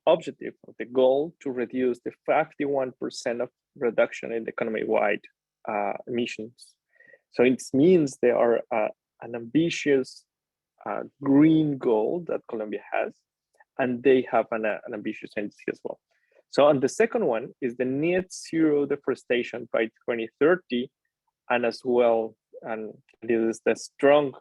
objective of the goal to reduce the 51% of reduction in the economy-wide emissions. So it means they are an ambitious green goal that Colombia has, and they have an ambitious entity as well. So, and the second one is the net zero deforestation by 2030, and as well, and this is the strong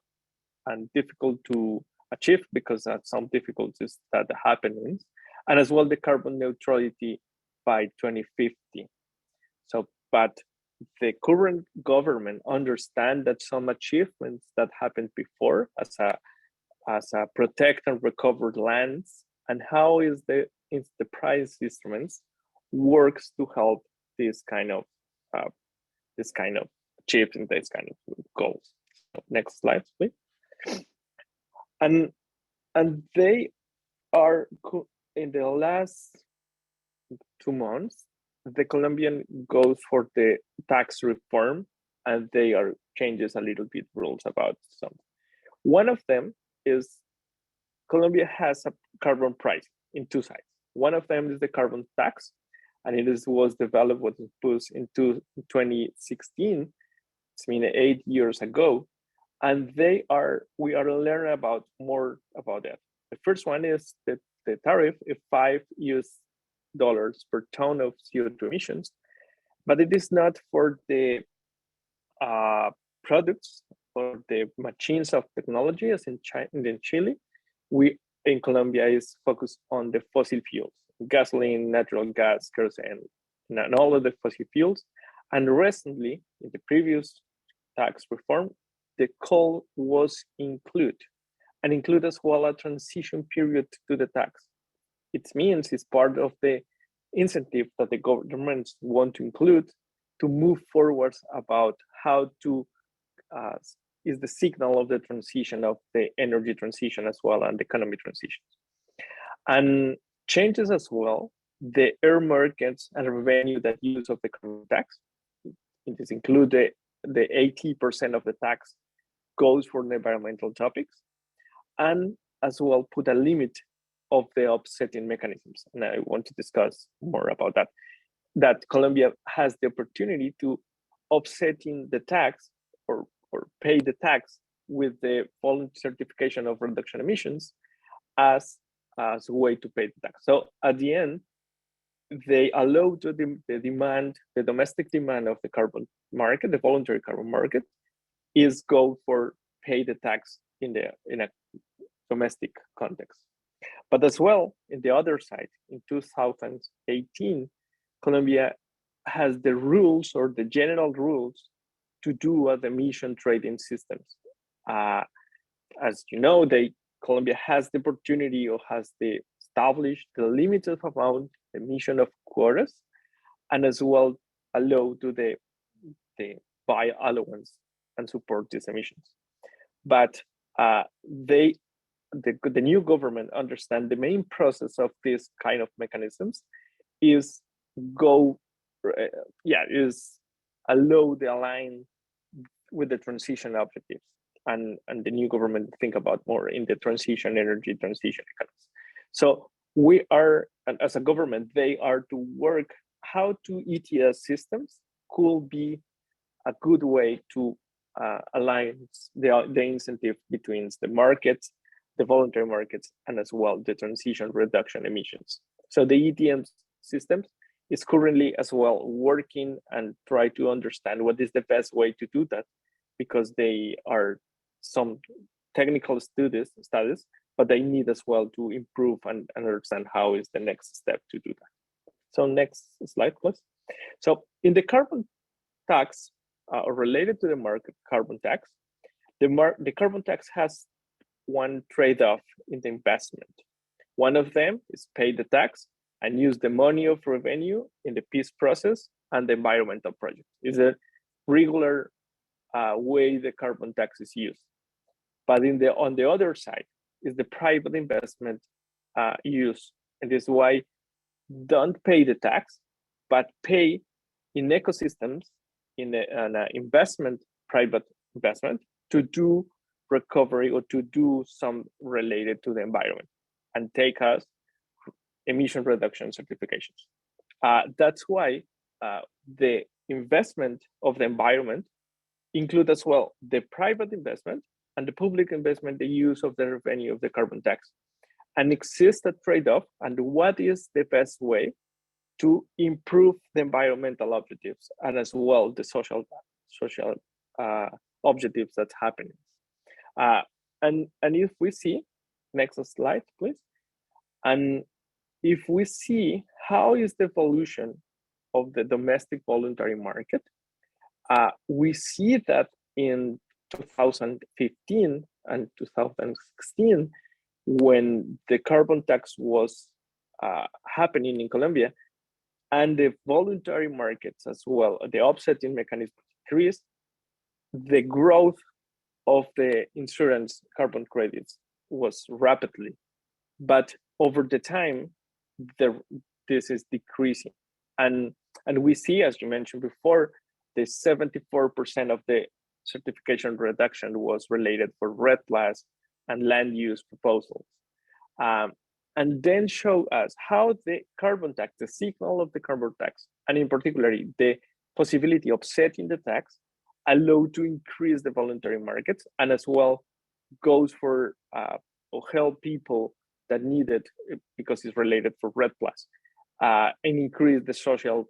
and difficult to achieve because of some difficulties that are happening, and as well the carbon neutrality by 2050. So, but the current government understand that some achievements that happened before as a protect and recover lands, and how is the price instruments works to help this kind of achieving this kind of goals. So next slide, please. And they are in the last 2 months, the Colombian goes for the tax reform, and they are changes a little bit rules about some. One of them is Colombia has a carbon price in two sides. One of them is the carbon tax, and was developed, was imposed in 2016. It's been 8 years ago, and we are learning more about that. The first one is that the tariff is $5 per ton of CO2 emissions, but it is not for the products or the machines of technology, as in Chile. We in Colombia is focused on the fossil fuels, gasoline, natural gas, kerosene, and all of the fossil fuels. And recently, in the previous tax reform, the coal was included as well a transition period to the tax. It means it's part of the incentive that the governments want to include to move forward about how to is the signal of the transition of the energy transition as well and the economy transition. And changes as well the air markets and revenue that use of the carbon tax. It include the 80% of the tax goes for the environmental topics, and as well put a limit of the offsetting mechanisms. And I want to discuss more about that. That Colombia has the opportunity to offsetting the tax or pay the tax with the voluntary certification of reduction emissions as a way to pay the tax. So at the end, they allow to the domestic demand of the carbon market, the voluntary carbon market, is go for pay the tax in a domestic context. But as well, in the other side, in 2018, Colombia has the rules or the general rules to do the emission trading systems. As you know, Colombia has the opportunity or has established the limited amount emission of quotas, and as well allow to the buy allowance and support these emissions. But the new government understand the main process of this kind of mechanisms is allow the align with the transition objectives, and the new government think about more in the energy transition economies. So we are, as a government, they are to work how to ETS systems could be a good way to align the incentive between the markets, the voluntary markets, and as well the transition reduction emissions. So the ETM systems is currently as well working and try to understand what is the best way to do that, because they are some technical studies, but they need as well to improve and understand how is the next step to do that. So next slide, please. So in the carbon tax, related to the market carbon tax, the carbon tax has one trade-off in the investment. One of them is pay the tax and use the money of revenue in the peace process and the environmental project. It's a regular way the carbon tax is used. But on the other side is the private investment use, and this is why don't pay the tax, but pay in ecosystems in an investment, private investment, to do recovery or to do some related to the environment and take us emission reduction certifications. That's why the investment of the environment include as well the private investment and the public investment, the use of the revenue of the carbon tax, and exists a trade-off. And what is the best way to improve the environmental objectives and as well the social objectives that's happening. And if we see, next slide, please. And if we see how is the evolution of the domestic voluntary market, we see that in 2015 and 2016, when the carbon tax was happening in Colombia, and the voluntary markets as well, the offsetting mechanism increased, the growth of the insurance carbon credits was rapidly. But over the time, this is decreasing. And we see, as you mentioned before, the 74% of the certification reduction was related for REDD+ and land use proposals. And then show us how the carbon tax, the signal of the carbon tax, and in particular, the possibility of setting the tax, allow to increase the voluntary markets, and as well goes for or help people that need it because it's related for REDD+, and increase the social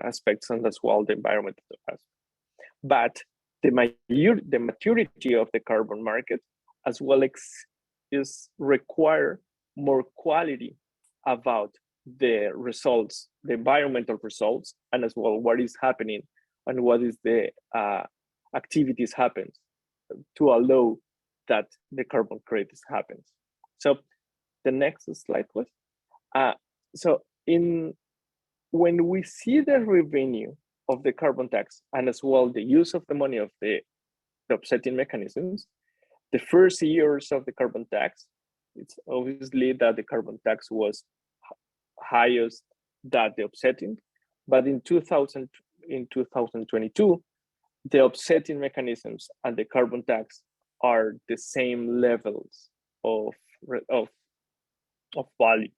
aspects and as well the environmental aspects. But the maturity of the carbon market as well is require more quality about the results, the environmental results, and as well what is happening and what is the activities happens to allow that the carbon credits happens. So the next slide, please. So when we see the revenue of the carbon tax and as well the use of the money of the offsetting mechanisms, the first years of the carbon tax, it's obviously that the carbon tax was highest than the offsetting, but in 2022, the offsetting mechanisms and the carbon tax are the same levels of value.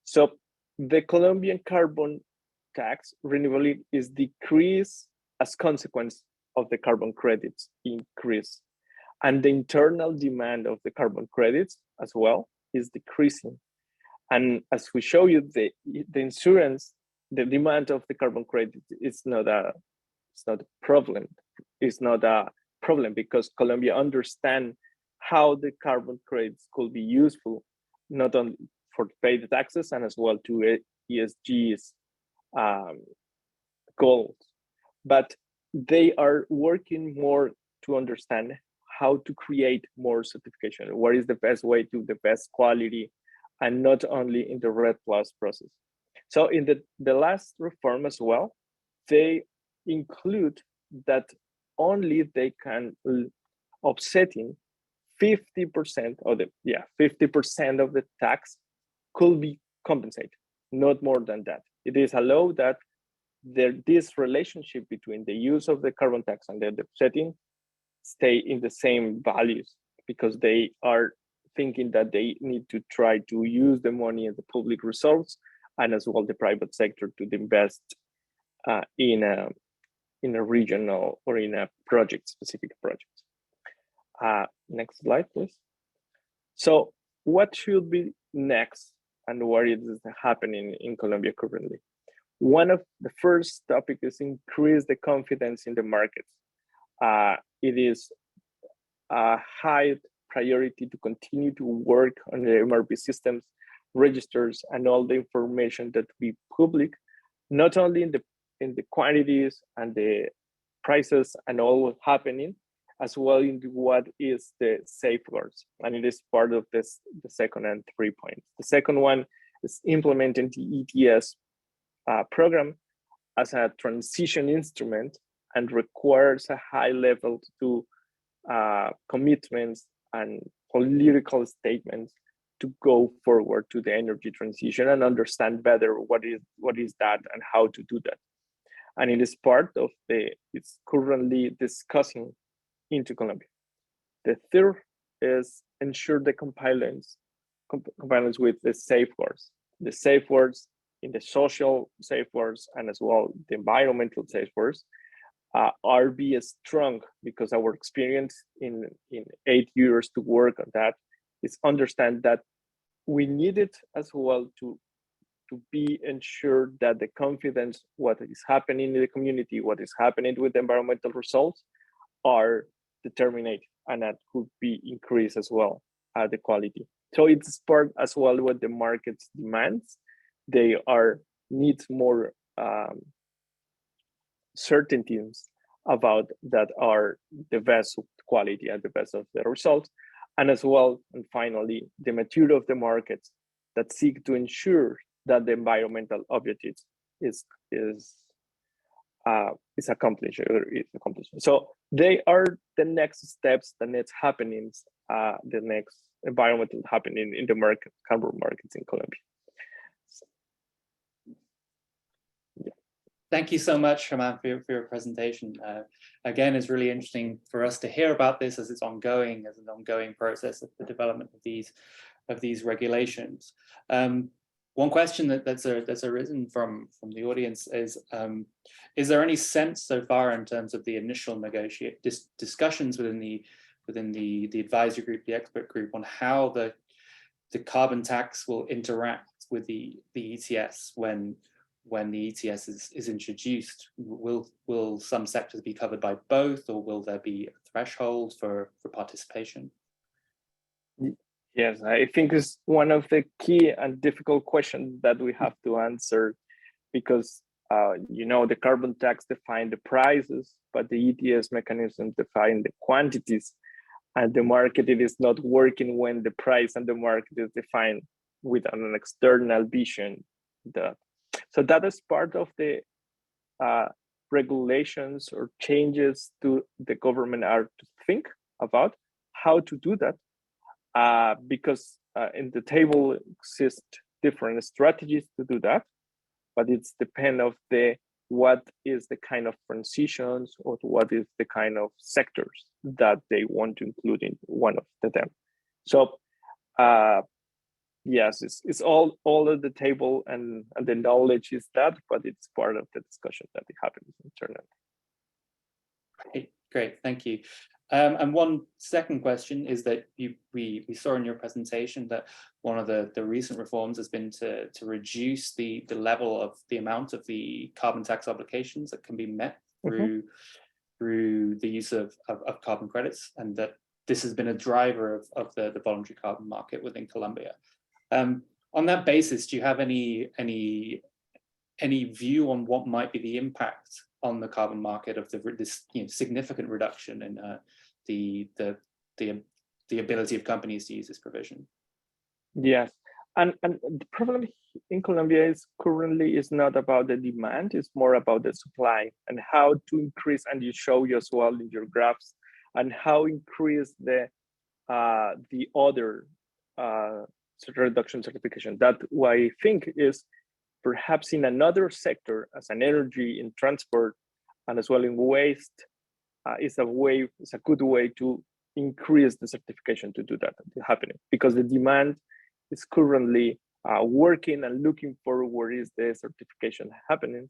So the Colombian carbon tax renewability is decreased as consequence of the carbon credits increase. And the internal demand of the carbon credits as well is decreasing. And as we show you, the insurance, the demand of the carbon credit is not a problem. It's not a problem because Colombia understands how the carbon credits could be useful, not only for to pay the taxes and as well to ESG's goals, but they are working more to understand how to create more certification. What is the best way to the best quality, and not only in the REDD+ process. So in the last reform as well, they include that only they can offsetting 50% of the 50% of the tax could be compensated, not more than that. It is allowed that this relationship between the use of the carbon tax and the offsetting stay in the same values, because they are thinking that they need to try to use the money and the public resource and as well the private sector to invest in a regional or in a specific project. Next slide, please. So what should be next and what is happening in Colombia currently? One of the first topic is increase the confidence in the markets. It is a high priority to continue to work on the MRP systems, registers, and all the information that we public, not only in the quantities and the prices and all what's happening, as well in what is the safeguards. And it is part of this, the second and 3 points. The second one is implementing the ETS program as a transition instrument and requires a high level to commitments and political statements to go forward to the energy transition and understand better what is that and how to do that. And it is part of it's currently discussing into Colombia. The third is ensure the compliance with the safeguards in the social safeguards and as well the environmental safeguards are be strong, because our experience in 8 years to work on that is understand that we need it as well to be ensured that the confidence, what is happening in the community, what is happening with the environmental results are determined, and that could be increased as well the quality. So it's part as well what the market demands. They need more certainties about that are the best of quality and the best of the results, and as well, and finally, the maturity of the markets that seek to ensure that the environmental objectives is accomplished. So they are the next steps, the next happenings, the next environmental happening in the market, carbon markets in Colombia.
Thank you so much, Germán, for your presentation. Again, it's really interesting for us to hear about this as it's ongoing, as an ongoing process of the development of these regulations. One question that's arisen from the audience is there any sense so far in terms of the initial discussions within the advisory group, the expert group, on how the carbon tax will interact with the ETS when the ETS is introduced? Will some sectors be covered by both, or will there be a threshold for participation?
Yes, I think it's one of the key and difficult questions that we have to answer, because the carbon tax defines the prices, but the ETS mechanism defines the quantities, and the market, it is not working when the price and the market is defined with an external vision. So that is part of the regulations or changes to the government are to think about how to do that, because in the table exist different strategies to do that, but it's depend of what is the kind of transitions or what is the kind of sectors that they want to include in one of them. So yes, it's all at the table, and the knowledge is that, but it's part of the discussion that happens internally.
Great, thank you. And one second question is that we saw in your presentation that one of the recent reforms has been to reduce the level of the amount of the carbon tax obligations that can be met through the use of carbon credits, and that this has been a driver of the voluntary carbon market within Colombia. On that basis, do you have any view on what might be the impact on the carbon market of this significant reduction in the ability of companies to use this provision?
Yes, and the problem in Colombia is currently is not about the demand, it's more about the supply and how to increase, and you show you as well in your graphs, and how increase the other reduction certification. That what I think is perhaps in another sector, as an energy, in transport, and as well in waste, is a good way to increase the certification to do that happening, because the demand is currently working and looking for where is the certification happening,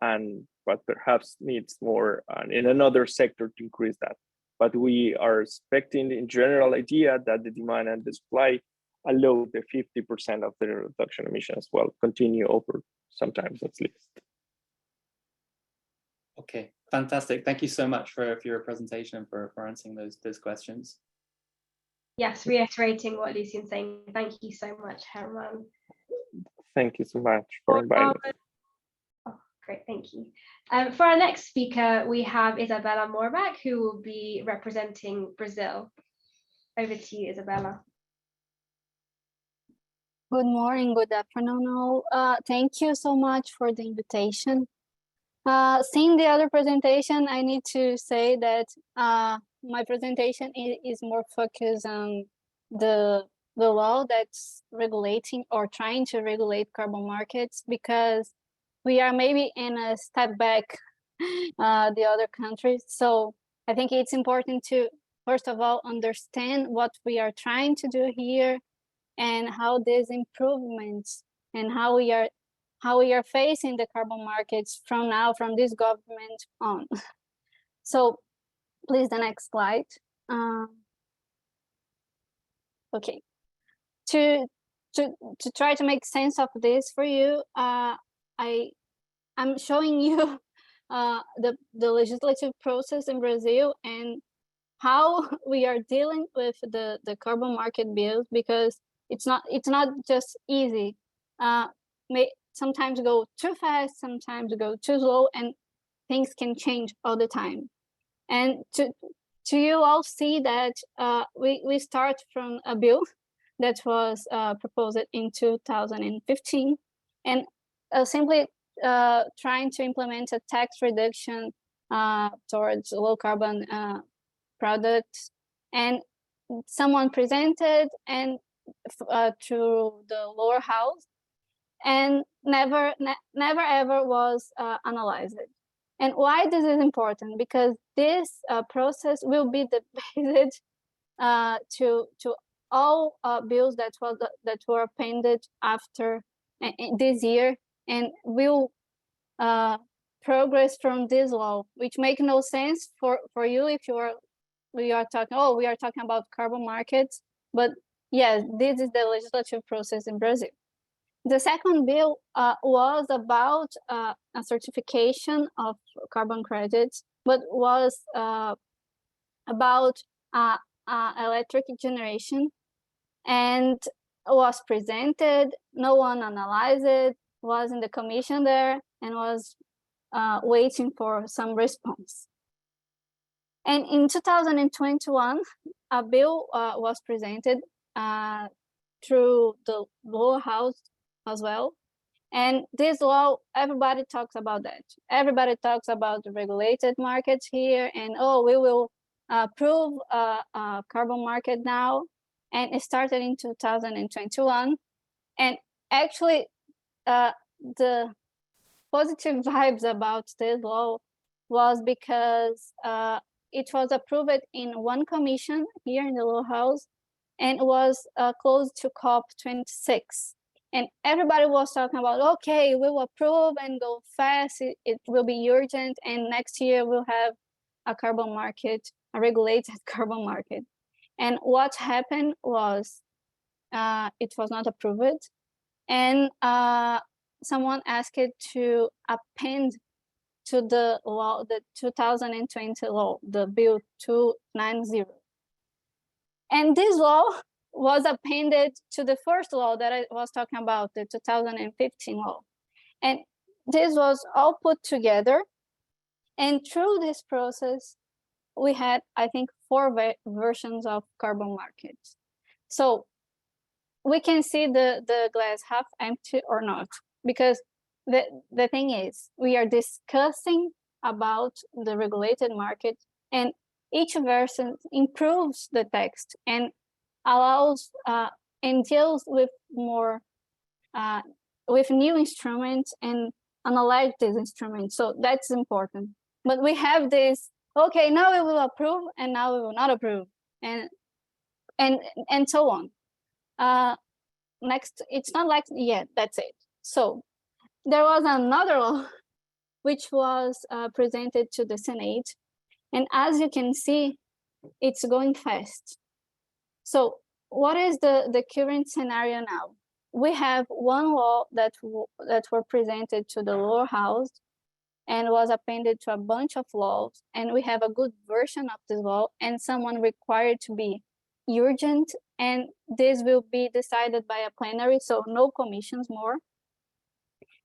and but perhaps needs more in another sector to increase that. But we are expecting in general idea that the demand and the supply allow the 50% of the reduction emission as well continue over sometimes at least.
Okay, fantastic. Thank you so much for your presentation and for answering those questions.
Yes, reiterating what Lucian's saying. Thank you so much, Herman.
Thank you so much for inviting me.
Oh, great, thank you. For our next speaker, we have Isabella Morbach, who will be representing Brazil. Over to you, Isabella.
Good morning, good afternoon all. Thank you so much for the invitation. Seeing the other presentation, I need to say that my presentation is more focused on the law that's regulating or trying to regulate carbon markets, because we are maybe in a step back the other countries. So I think it's important to, first of all, understand what we are trying to do here and how these improvements and how we are facing the carbon markets from this government on. So please, the next slide. Okay, to try to make sense of this for you, I'm showing you the legislative process in Brazil and how we are dealing with the carbon market bills, because it's not just easy. May sometimes go too fast, sometimes go too slow, and things can change all the time. And to you all see that we start from a bill that was proposed in 2015, and simply trying to implement a tax reduction towards low carbon products, and someone presented and through the lower house, and never ever was analyzed. And why this is important? Because this process will be the basis to all bills that were appended after this year, and will progress from this law, which make no sense for you if we are talking about carbon markets. But yes, this is the legislative process in Brazil. The second bill was about a certification of carbon credits, but was about electric generation, and was presented. No one analyzed it, was in the commission there, and was waiting for some response. And in 2021, a bill was presented through the lower house as well. And this law, everybody talks about that. Everybody talks about the regulated markets here, and we will approve a carbon market now. And it started in 2021. And actually, the positive vibes about this law was because it was approved in one commission here in the lower house, and was close to COP26. And everybody was talking about, okay, we will approve and go fast, it will be urgent, and next year we'll have a carbon market, a regulated carbon market. And what happened was it was not approved, and someone asked it to append to the law, the 2020 law, the Bill 290. And this law was appended to the first law that I was talking about, the 2015 law. And this was all put together. And through this process, we had, I think, 4 versions of carbon markets. So we can see the glass half empty or not, because the thing is, we are discussing about the regulated market, and each version improves the text and allows and deals with more with new instruments and analyze these instruments. So that's important. But we have this, okay, now we will approve and now we will not approve, and so on. Next, it's not like, yeah, that's it. So there was another law which was presented to the Senate, and as you can see, it's going fast. So what is the current scenario now? We have one law that were presented to the lower house and was appended to a bunch of laws, and we have a good version of this law, and someone required to be urgent, and this will be decided by a plenary, so no commissions more.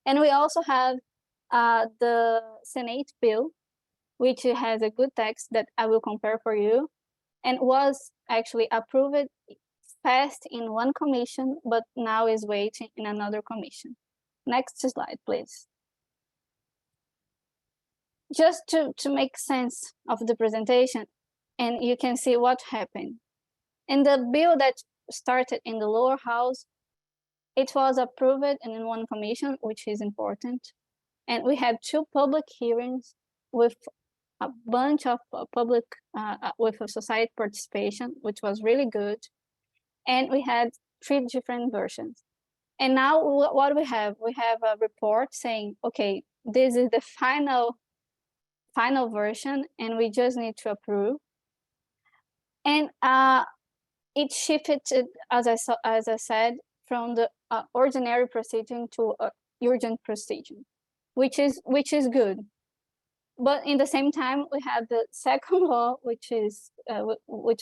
And we also have the Senate bill, which has a good text that I will compare for you, and was actually approved fast in one commission, but now is waiting in another commission. Next slide, please. Just to make sense of the presentation, and you can see what happened. In the bill that started in the lower house, it was approved in one commission, which is important. And we had 2 public hearings with a bunch of public, with a society participation, which was really good. And we had 3 different versions. And now what we have a report saying, okay, this is the final version, and we just need to approve. And it shifted, as I said, from the ordinary proceeding to urgent proceeding, which is good. But in the same time, we had the second law, which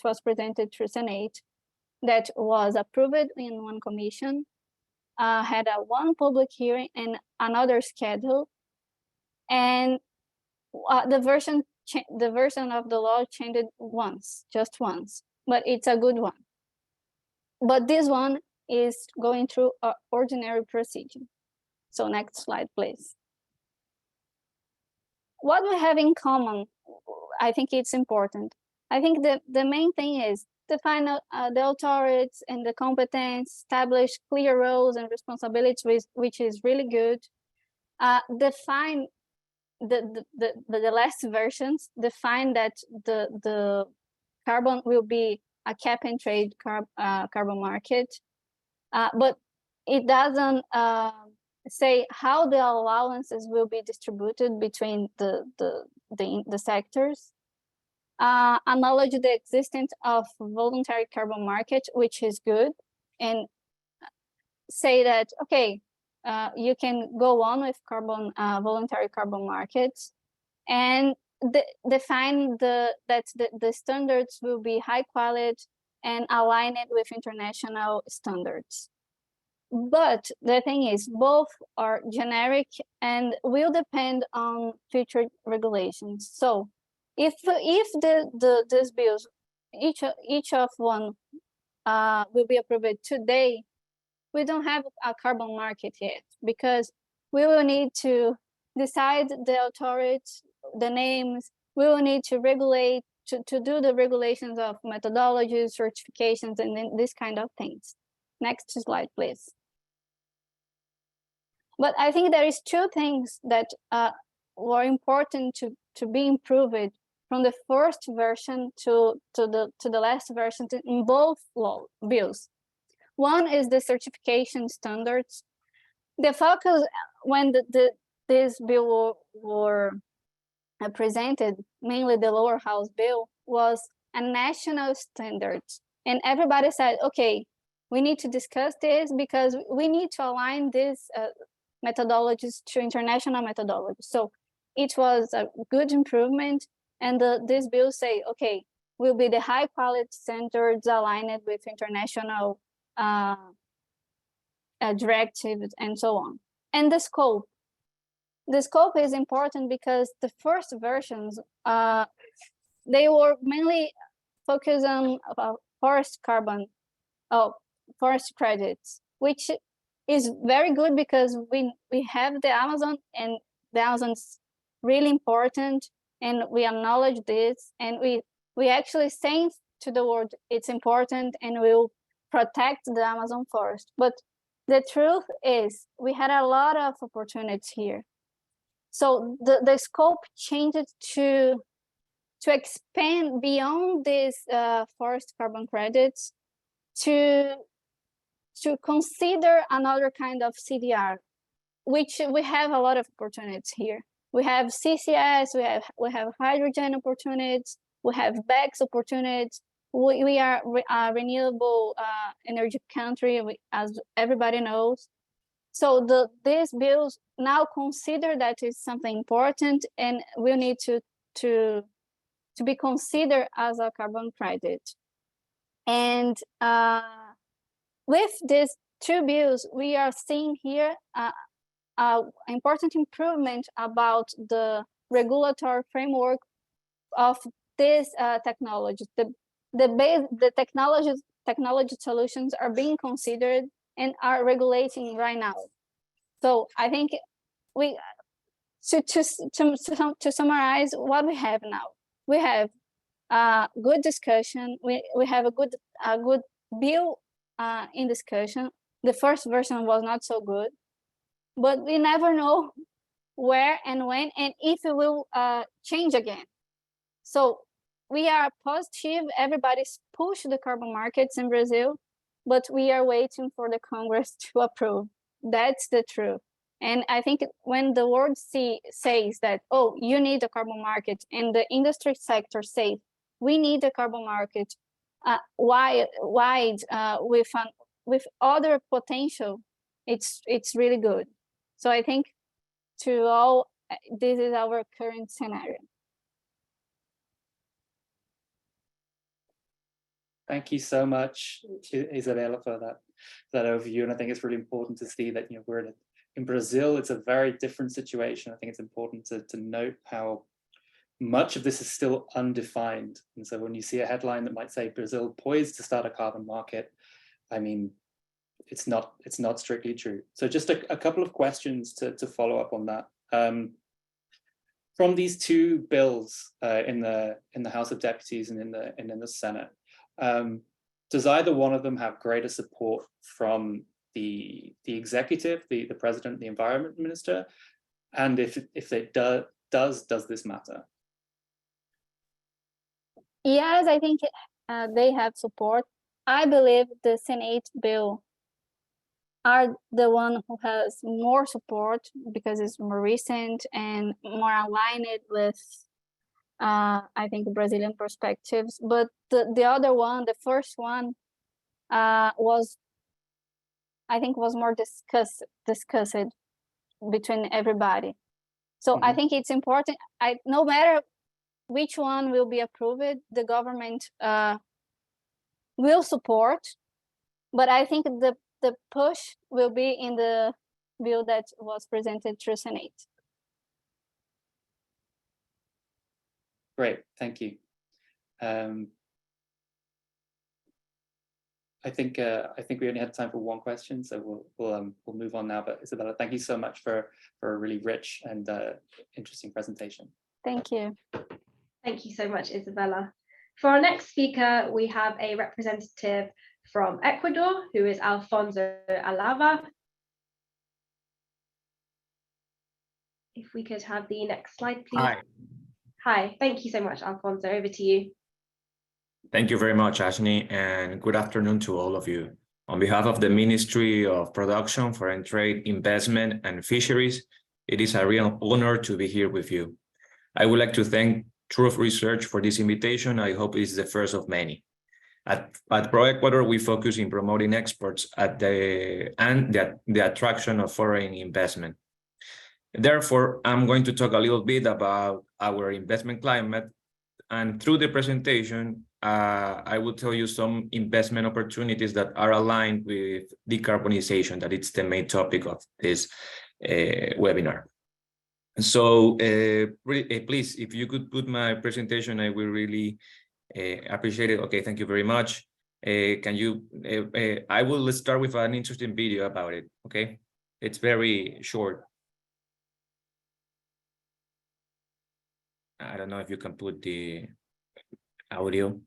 was presented to Senate, that was approved in one commission, had one public hearing and another schedule, and the version of the law changed just once, but it's a good one. But this one is going through an ordinary procedure. So next slide, please. What we have in common, I think it's important. I think the main thing is define the authorities and the competence, establish clear roles and responsibilities, which is really good. Define the last versions, define that the carbon will be a cap and trade carbon market, but it doesn't say how the allowances will be distributed between the sectors. Acknowledge the existence of voluntary carbon market, which is good, and say that, okay, you can go on with voluntary carbon markets, and define that the standards will be high quality and aligned with international standards. But the thing is, both are generic and will depend on future regulations. So if these bills, each of one will be approved today, we don't have a carbon market yet, because we will need to decide the authorities, the names. We will need to regulate, to do the regulations of methodologies, certifications, and then this kind of things. Next slide, please. But I think there is 2 things that were important to be improved from the first version to the last version in both bills. One is the certification standards. The focus when this bill were presented, mainly the lower house bill, was a national standard, and everybody said, okay, we need to discuss this because we need to align these methodologies to international methodologies. So it was a good improvement, and this bill say, okay, will be the high quality standards aligned with international directives and so on. And the scope is important because the first versions, they were mainly focused on forest carbon. Oh, forest credits, which is very good because we have the Amazon, and the Amazon's really important, and we acknowledge this, and we actually saying to the world it's important, and we'll protect the Amazon forest. But the truth is we had a lot of opportunities here. So the scope changed to expand beyond these forest carbon credits to consider another kind of CDR, which we have a lot of opportunities here. We have CCS, we have hydrogen opportunities, we have BECCS opportunities. We are a renewable energy country, as everybody knows. So these bills now consider that it's something important, and will need to be considered as a carbon credit. And with these two bills, we are seeing here an important improvement about the regulatory framework of this technology. The technology solutions are being considered and are regulating right now. So I think to summarize what we have now, we have a good discussion. We have a good bill in discussion. The first version was not so good, but we never know where and when and if it will change again. So we are positive. Everybody's pushed the carbon markets in Brazil, but we are waiting for the Congress to approve. That's the truth. And I think when the world says that, oh, you need a carbon market, and the industry sector says, we need a carbon market wide with other potential, it's really good. So I think to all, this is our current scenario.
Thank you so much, Isabella, for that overview. And I think it's really important to see that, we're in Brazil, it's a very different situation. I think it's important to note how much of this is still undefined. And so when you see a headline that might say Brazil poised to start a carbon market, I mean, it's not strictly true. So just a couple of questions to follow up on that. From these two bills in the House of Deputies and in the Senate, does either one of them have greater support from the executive, the president, the environment minister? And if it does this matter?
Yes, I think they have support. I believe the Senate bill are the one who has more support because it's more recent and more aligned with I think Brazilian perspectives. But the other one, the first one, was more discussed between everybody. So I think it's important. No matter which one will be approved, the government will support. But I think the push will be in the bill that was presented through Senate.
Great, thank you. I think we only had time for one question, so we'll move on now. But Isabella, thank you so much for a really rich and interesting presentation.
Thank you.
Thank you so much, Isabella. For our next speaker, we have a representative from Ecuador, who is Alfonso Alava. If we could have the next slide, please.
Hi.
Hi, thank you so much, Alfonso. Over to you.
Thank you very much, Ashley, and good afternoon to all of you. On behalf of the Ministry of Production, Foreign Trade, Investment, and Fisheries, it is a real honor to be here with you. I would like to thank Trove Research for this invitation. I hope it's the first of many. At ProEcuador, we focus in promoting exports and the attraction of foreign investment. Therefore, I'm going to talk a little bit about our investment climate, and through the presentation, I will tell you some investment opportunities that are aligned with decarbonization, that it's the main topic of this webinar. So please, if you could put my presentation, I will really appreciate it. Okay, thank you very much. Can you, I will start with an interesting video about it, okay? It's very short. I don't know if you can put the audio.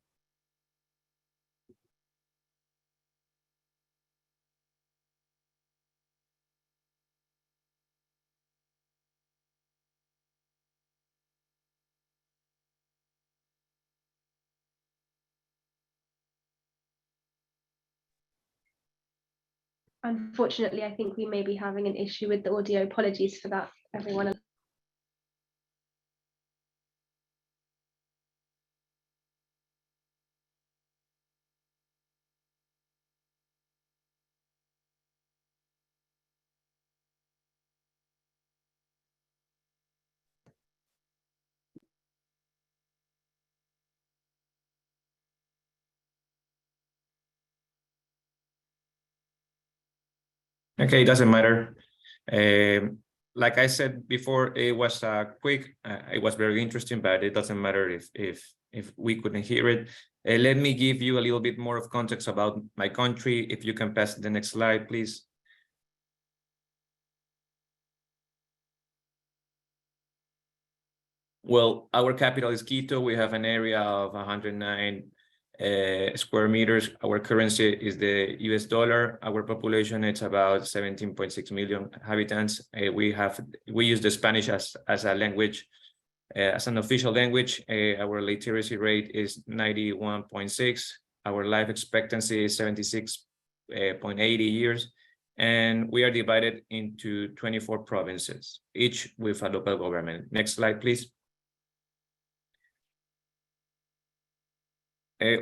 Unfortunately, I think we may be having an issue with the audio. Apologies for that, everyone.
Okay, it doesn't matter. Like I said before, it was quick. It was very interesting, but it doesn't matter if we couldn't hear it. Let me give you a little bit more of context about my country. If you can pass the next slide, please. Well, our capital is Quito. We have an area of 109 square meters. Our currency is the US dollar. Our population is about 17.6 million inhabitants. We use the Spanish as a language, as an official language. Our literacy rate is 91.6. Our life expectancy is 76.80 years. And we are divided into 24 provinces, each with a local government. Next slide, please.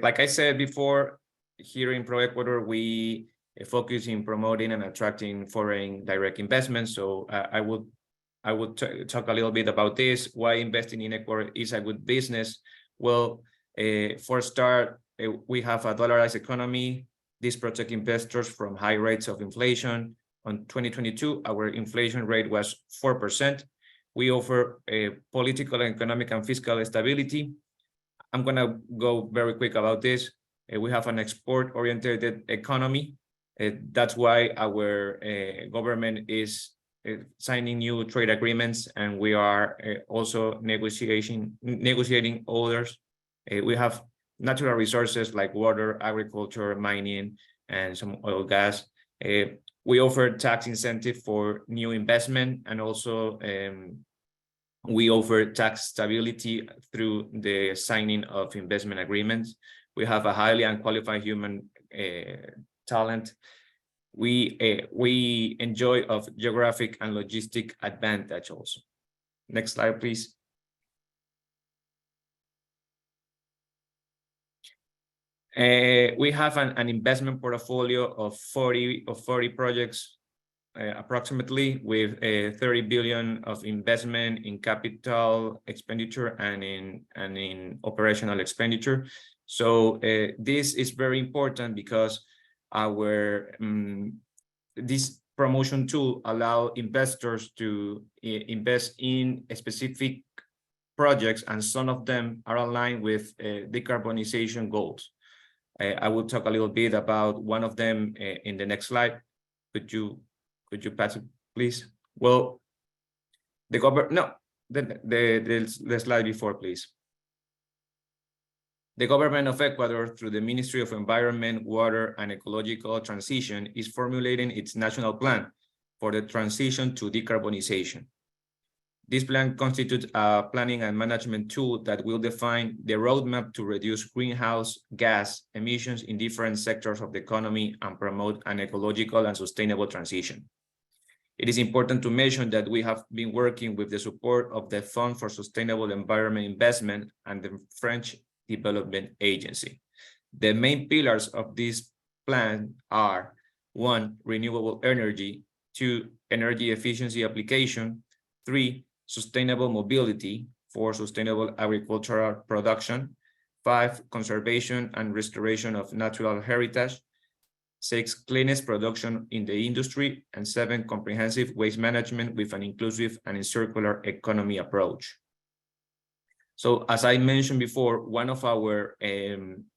Like I said before, here in Trove Ecuador, we focus in promoting and attracting foreign direct investment. So I would talk a little bit about this, why investing in Ecuador is a good business. Well, for start, we have a dollarized economy. This protects investors from high rates of inflation. On 2022, our inflation rate was 4%. We offer political, economic, and fiscal stability. I'm going to go very quick about this. We have an export-oriented economy. That's why our government is signing new trade agreements, and we are also negotiating others. We have natural resources like water, agriculture, mining, and some oil gas. We offer tax incentive for new investment, and also we offer tax stability through the signing of investment agreements. We have a highly unqualified human talent. We enjoy of geographic and logistic advantage also. Next slide, please. We have an investment portfolio of 40 projects, approximately, with 30 billion of investment in capital expenditure and in operational expenditure. So this is very important because our this promotion tool allow investors to invest in specific projects, and some of them are aligned with decarbonization goals. I will talk a little bit about one of them in the next slide. Could you pass it, please? Well, the slide before, please. The government of Ecuador, through the Ministry of Environment, Water, and Ecological Transition, is formulating its national plan for the transition to decarbonization. This plan constitutes a planning and management tool that will define the roadmap to reduce greenhouse gas emissions in different sectors of the economy and promote an ecological and sustainable transition. It is important to mention that we have been working with the support of the Fund for Sustainable Environment Investment and the French Development Agency. The main pillars of this plan are: 1, renewable energy; 2, energy efficiency application; 3, sustainable mobility; 4, sustainable agricultural production; 5, conservation and restoration of natural heritage; 6, cleanest production in the industry; and 7, comprehensive waste management with an inclusive and circular economy approach. So, as I mentioned before, one of our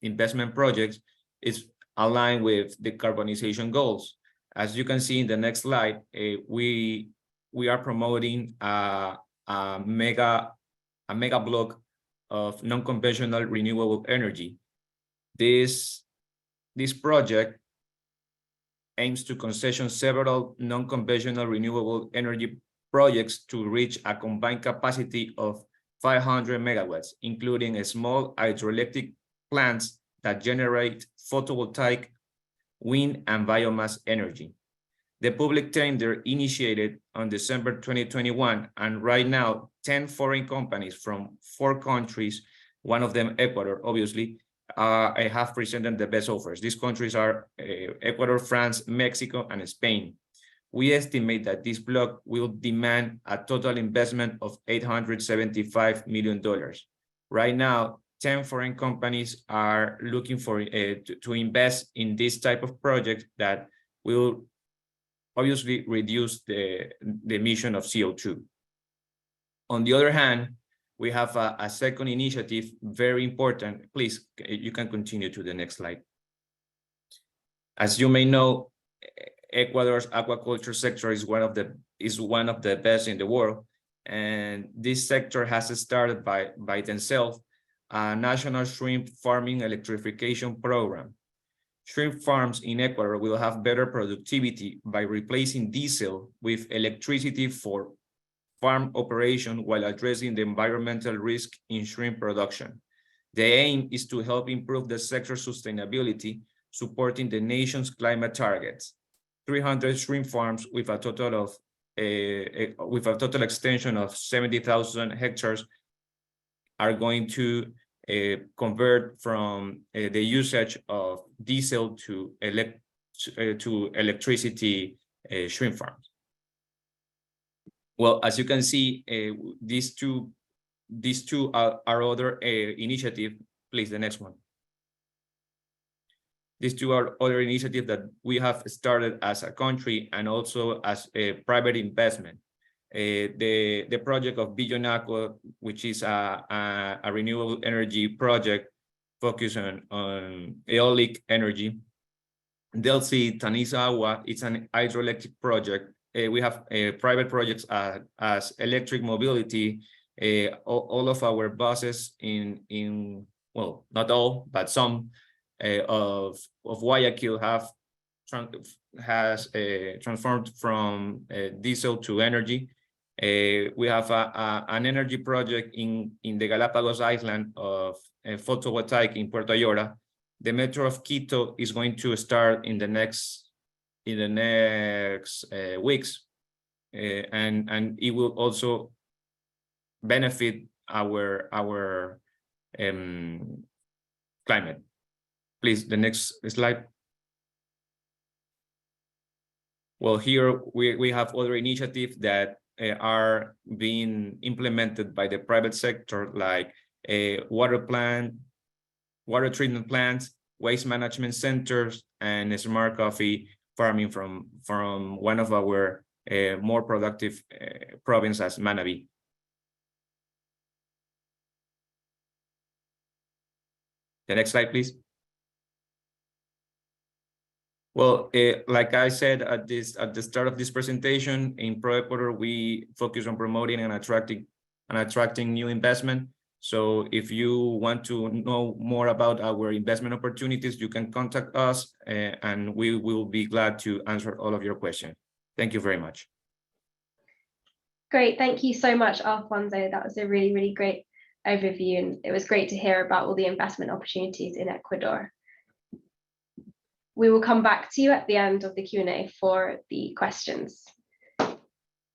investment projects is aligned with the decarbonization goals. As you can see in the next slide, we are promoting a mega block of non-conventional renewable energy. This project aims to concession several non-conventional renewable energy projects to reach a combined capacity of 500 megawatts, including a small hydroelectric plants that generate photovoltaic, wind, and biomass energy. The public tender initiated on December 2021, and right now 10 foreign companies from 4 countries, one of them Ecuador, obviously, I have presented the best offers. These countries are Ecuador, France, Mexico, and Spain. We estimate that this block will demand a total investment of $875 million. Right now, 10 foreign companies are looking for to invest in this type of project that will obviously reduce the emission of CO2. On the other hand, we have a second initiative, very important. Please, you can continue to the next slide. As you may know, Ecuador's aquaculture sector is one of the best in the world, and this sector has started by themselves a national shrimp farming electrification program. Shrimp farms in Ecuador will have better productivity by replacing diesel with electricity for farm operation while addressing the environmental risk in shrimp production. The aim is to help improve the sector's sustainability, supporting the nation's climate targets. 300 shrimp farms with a total extension of 70,000 hectares are going to convert from the usage of diesel to electricity shrimp farms. Well, as you can see, these two are other initiatives. Please, the next one. These two are other initiatives that we have started as a country and also as a private investment. The project of Billonaco, which is a renewable energy project focused on aeolic energy. Delcy Tanisa Agua, it's an hydroelectric project. We have private projects as electric mobility. All of our buses in well, not all, but some of Guayaquil has transformed from diesel to energy. We have an energy project in the Galapagos Island of photovoltaic in Puerto Ayora. The Metro of Quito is going to start in the next weeks, and it will also benefit our climate. Please, the next slide. Well, here we have other initiatives that are being implemented by the private sector, like water treatment plants, waste management centers, and smart coffee farming from one of our more productive provinces, Manabí. The next slide, please. Well, like I said at the start of this presentation, in ProEcuador, we focus on promoting and attracting new investment. So if you want to know more about our investment opportunities, you can contact us and we will be glad to answer all of your questions. Thank you very much.
Great, thank you so much, Alfonso. That was a really, really great overview, and it was great to hear about all the investment opportunities in Ecuador. We will come back to you at the end of the Q&A for the questions.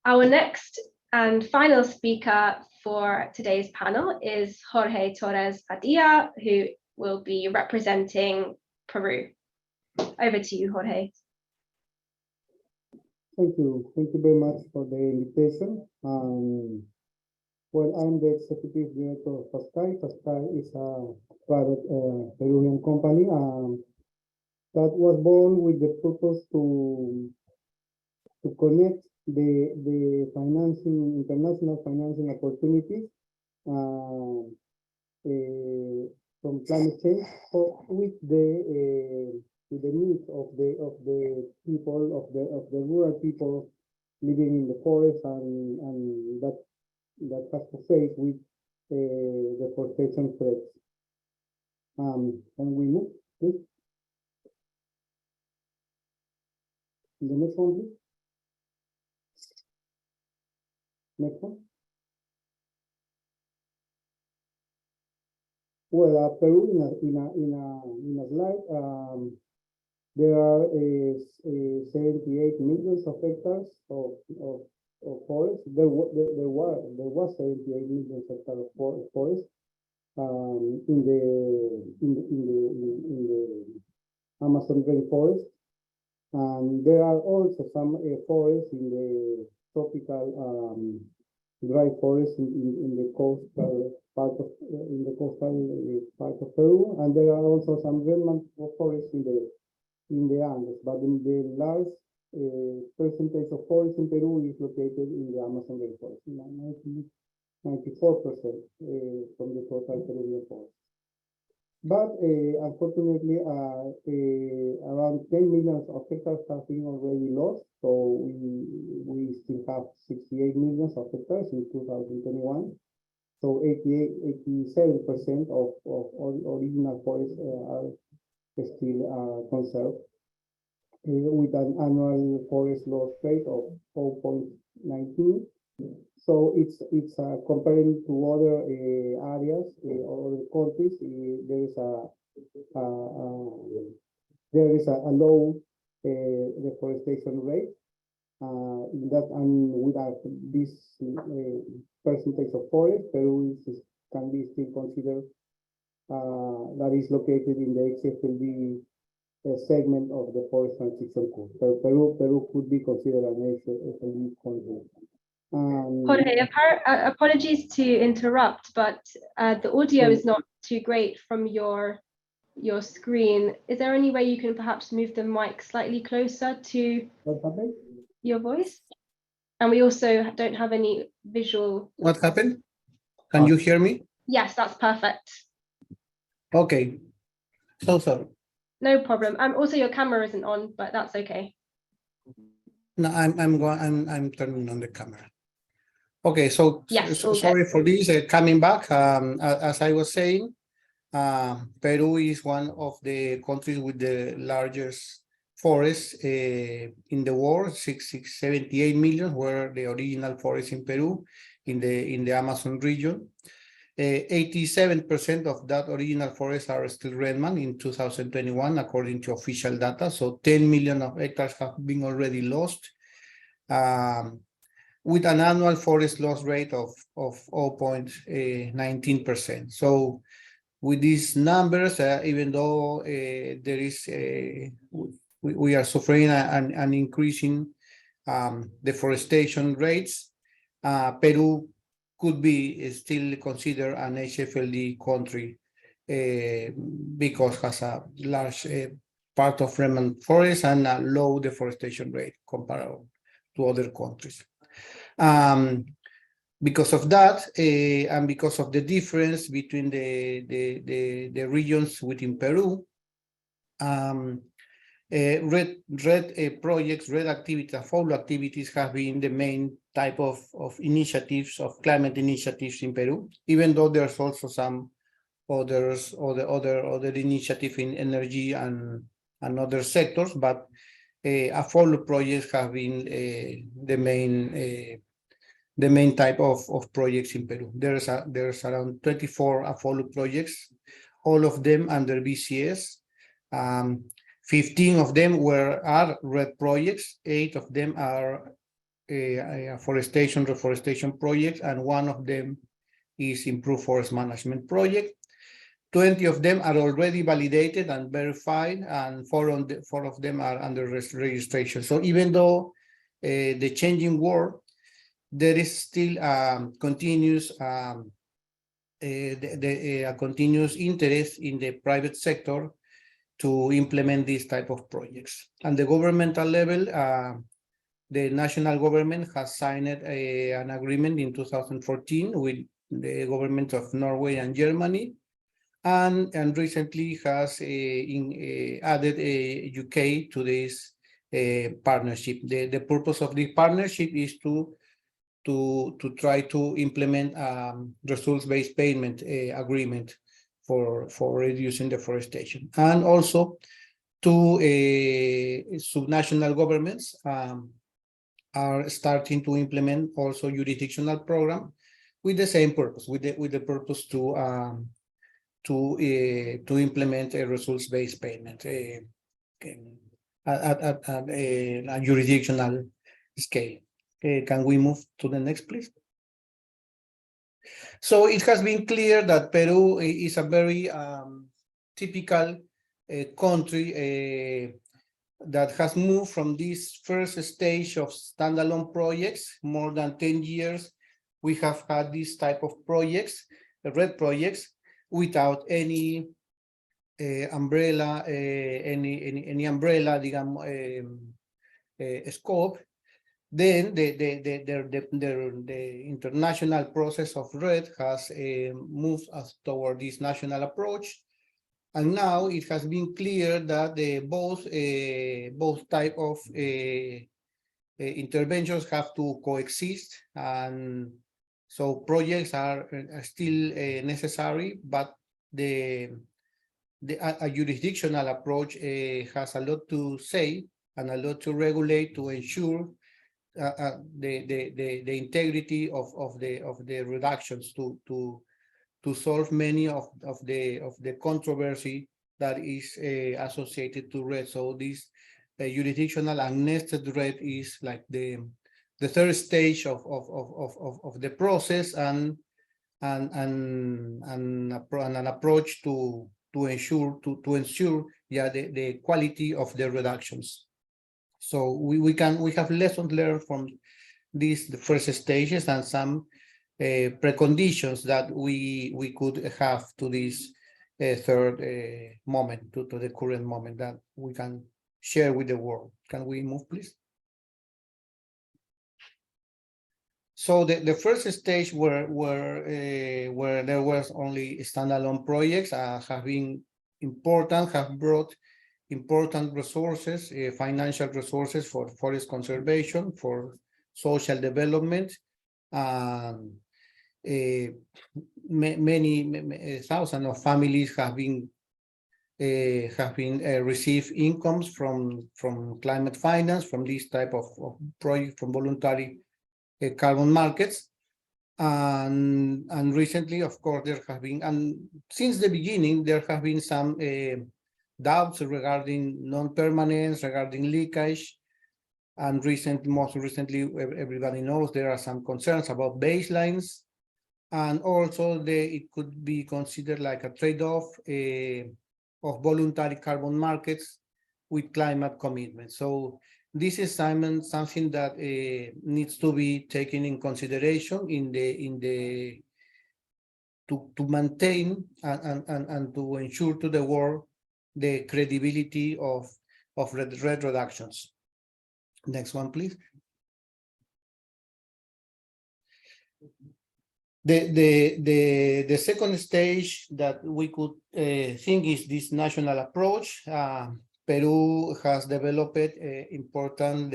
Our next and final speaker for today's panel is Jorge Torres Padilla, who will be representing Peru. Over to you, Jorge.
Thank you very much for the invitation. Well, I'm the executive director of FASCAI. FASCAI is a private Peruvian company that was born with the purpose to connect the financing, international financing opportunities from climate change, or with the needs of the people of the rural people living in the forest and that has to face with deforestation threats. Can we move, please? The next one, please. Next one. Well, Peru in a slide, there are 78 million of hectares of forest. There was 78 million hectares of forest in the Amazon rainforest, and there are also some forests in the tropical dry forest in the coastal part of part of Peru, and there are also some remnant of forests in the Andes. But in the large percentage of forest in Peru is located in the Amazon rainforest, 94% from the total Peruvian forest. But unfortunately, around 10 million of hectares have been already lost. So we still have 68 million of hectares in 2021. So 87% of original forests are still conserved, with an annual forest loss rate of 4.19. So it's comparing to other areas or other countries, there is a low deforestation rate. In that, and without this percentage of forest, Peru can be still considered that is located in the HFLD segment of the forest transition curve. So Peru could be considered an HFLD country.
Jorge, apologies to interrupt, but the audio is not too great from your screen. Is there any way you can perhaps move the mic slightly closer to your voice? And we also don't have any visual.
What happened? Can you hear me?
Yes, that's perfect.
Okay. So sorry.
No problem. Also your camera isn't on, but that's okay.
No, I'm turning on the camera. Okay, so
yes,
sorry for this. Coming back, as I was saying, Peru is one of the countries with the largest forests in the world. 78 million were the original forests in Peru, in the Amazon region. 87% of that original forests are still remnant in 2021, according to official data. So 10 million of hectares have been already lost, with an annual forest loss rate of 0.19%. So with these numbers, even though there is we are suffering an increasing deforestation rates, Peru could be still considered an HFLD country because it has a large part of remnant forest and a low deforestation rate comparable to other countries. Because of that, and because of the difference between the regions within Peru, REDD projects, REDD activities, follow activities have been the main type of initiatives, of climate initiatives in Peru, even though there's also some other initiative in energy and other sectors, but follow projects have been the main type of projects in Peru. There's around 24 follow projects, all of them under BCS. 15 of them are REDD projects, 8 of them are reforestation projects, and 1 of them is improved forest management project. 20 of them are already validated and verified, and 4 of them are under registration. So even though the changing world, there is still continuous continuous interest in the private sector to implement these type of projects. And the governmental level, the national government has signed an agreement in 2014 with the government of Norway and Germany and recently has added UK to this partnership. The purpose of this partnership is to try to implement results-based payment agreement for reducing deforestation, and also to subnational governments are starting to implement also jurisdictional program with the same purpose, with the purpose to implement a results-based payment at a jurisdictional scale. Can we move to the next, please? So it has been clear that Peru is a very typical country that has moved from this first stage of standalone projects. More than 10 years, we have had this type of projects, red projects, without any umbrella, any umbrella, digamos, scope. Then the international process of RED has moved us toward this national approach, and now it has been clear that both type of interventions have to coexist, and so projects are still necessary, but a jurisdictional approach has a lot to say and a lot to regulate to ensure the integrity of the reductions to solve many of the controversy that is associated to RED. So this jurisdictional and nested RED is like the third stage of the process, and an approach to ensure the quality of the reductions. So we have lessons learned from the first stages and some preconditions that we could have to this third moment, to the current moment that we can share with the world. Can we move, please? So the first stage where there was only standalone projects have been important, have brought important resources, financial resources for forest conservation, for social development. Many thousands of families have been received incomes from climate finance, from this type of project, from voluntary carbon markets. And recently, of course, there have been, and since the beginning, there have been some doubts regarding non-permanence, regarding leakage, and most recently, everybody knows there are some concerns about baselines, and also it could be considered like a trade-off of voluntary carbon markets with climate commitment. So this is something that needs to be taken in consideration to maintain and to ensure to the world the credibility of RED reductions. Next one, please. The second stage that we could think is this national approach. Peru has developed important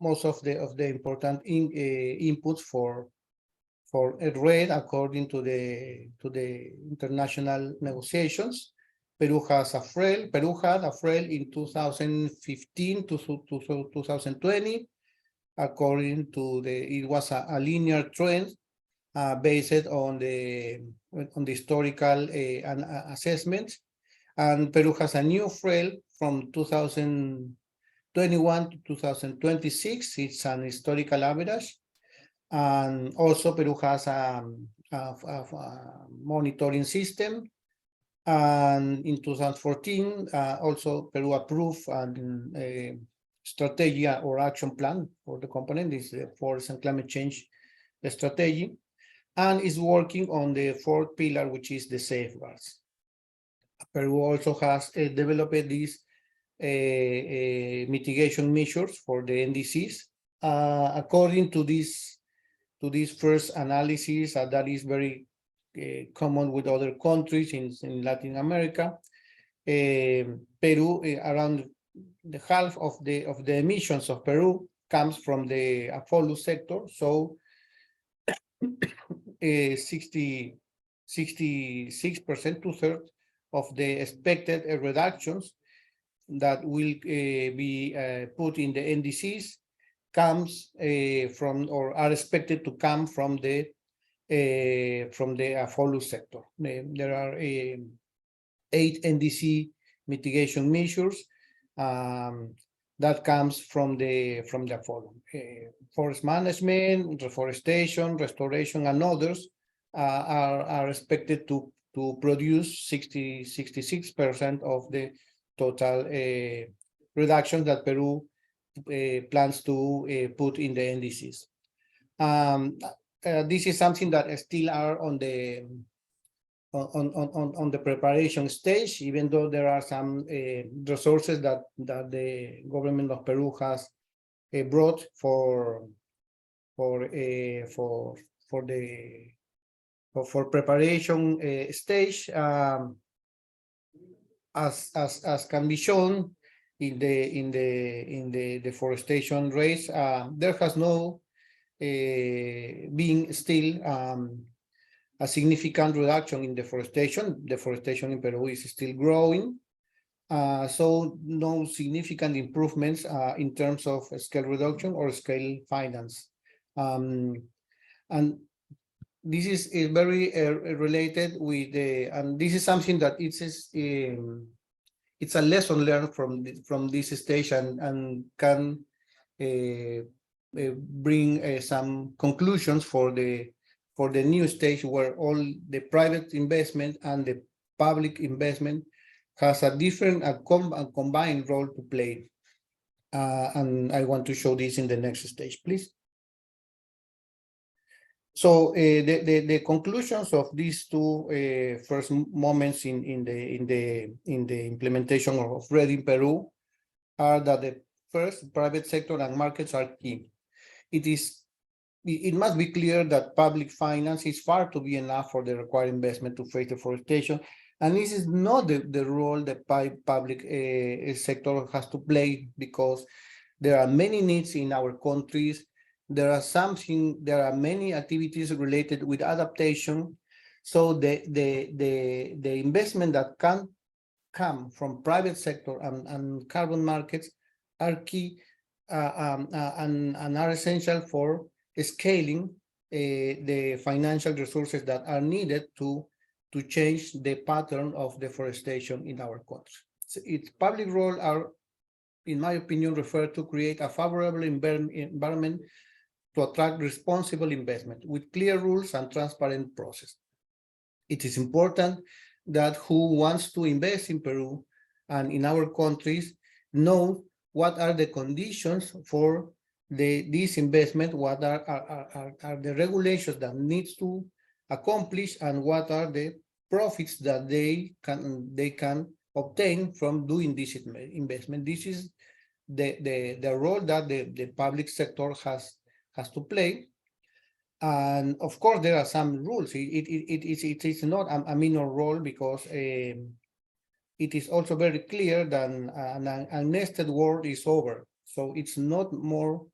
most of the important inputs for RED according to the international negotiations. Peru had a FREL in 2015 to 2020. According to it was a linear trend based on the historical assessment. And Peru has a new FREL from 2021 to 2026. It's an historical average. And also Peru has a monitoring system. And in 2014, also Peru approved a strategy or action plan for the component. This is the forest and climate change strategy, and is working on the fourth pillar, which is the safeguards. Peru also has developed these mitigation measures for the NDCs. According to this first analysis, that is very common with other countries in Latin America. Peru, around the half of the emissions of Peru comes from the AFOLU sector. So 66%, 2/3 of the expected reductions that will be put in the NDCs comes from, or are expected to come from the AFOLU sector. There are 8 NDC mitigation measures that comes from the AFOLU. Forest management, reforestation, restoration, and others are expected to produce 66% of the total reduction that Peru plans to put in the NDCs. This is something that still are on the preparation stage, even though there are some resources that the government of Peru has brought for preparation stage. As can be shown in the deforestation rates, there has no been still a significant reduction in deforestation. Deforestation in Peru is still growing. So no significant improvements in terms of scale reduction or scale finance. And this is very related with the, and this is something that it's a lesson learned from this stage and can bring some conclusions for the new stage, where all the private investment and the public investment has a different combined role to play. And I want to show this in the next stage, please. So the conclusions of these two first moments in the implementation of RED in Peru are that the first, private sector and markets are key. It must be clear that public finance is far to be enough for the required investment to face deforestation, and this is not the role the public sector has to play, because there are many needs in our countries. There are many activities related with adaptation. So the investment that can come from private sector and carbon markets are key and are essential for scaling the financial resources that are needed to change the pattern of deforestation in our country. So its public role are, in my opinion, refer to create a favorable environment to attract responsible investment with clear rules and transparent process. It is important that who wants to invest in Peru and in our countries know what are the conditions for this investment, what are the regulations that needs to accomplish, and what are the profits that they can obtain from doing this investment. This is the role that the public sector has to play. And of course, there are some rules. It is not a minor role, because it is also very clear that a nested world is over. So it's not more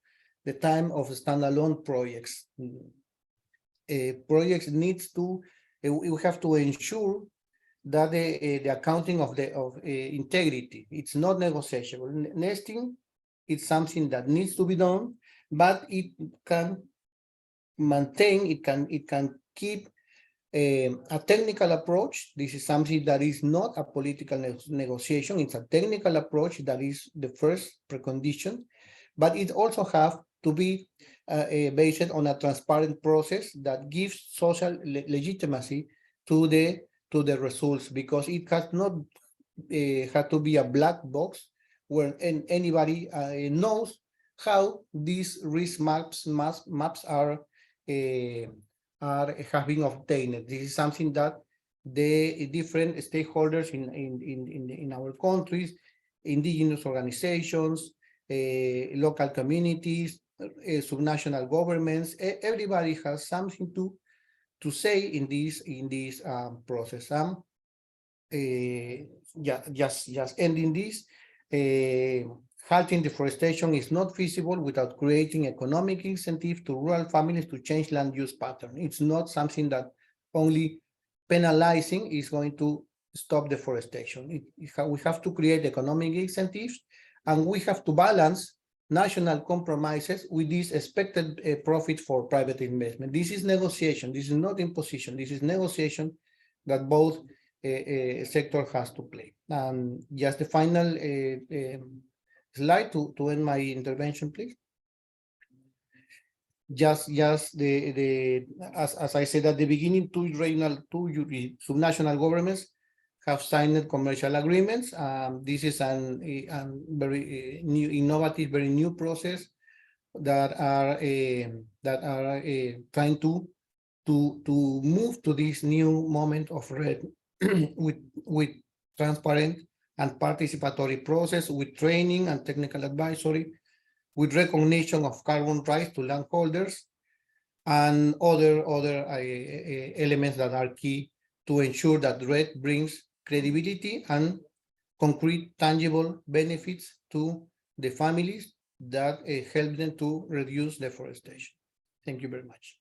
the time of standalone projects. Projects needs to, we have to ensure that the accounting of integrity, it's not negotiable. Nesting, it's something that needs to be done, but it can maintain, it can keep a technical approach. This is something that is not a political negotiation. It's a technical approach that is the first precondition, but it also have to be based on a transparent process that gives social legitimacy to the results, because it has not had to be a black box where anybody knows how these risk maps are have been obtained. This is something that the different stakeholders in our countries, indigenous organizations, local communities, subnational governments, everybody has something to say in this process. Just ending this, halting deforestation is not feasible without creating economic incentive to rural families to change land use pattern. It's not something that only penalizing is going to stop deforestation. We have to create economic incentives, and we have to balance national compromises with this expected profit for private investment. This is negotiation. This is not imposition. This is negotiation that both sector has to play. Just the final slide to end my intervention, please. Just as I said at the beginning, two subnational governments have signed commercial agreements. This is a very new, innovative, very new process that are trying to move to this new moment of RED with transparent and participatory process, with training and technical advisory, with recognition of carbon rights to landholders, and other elements that are key to ensure that RED brings credibility and concrete, tangible benefits to the families that help them to reduce deforestation. Thank you very much.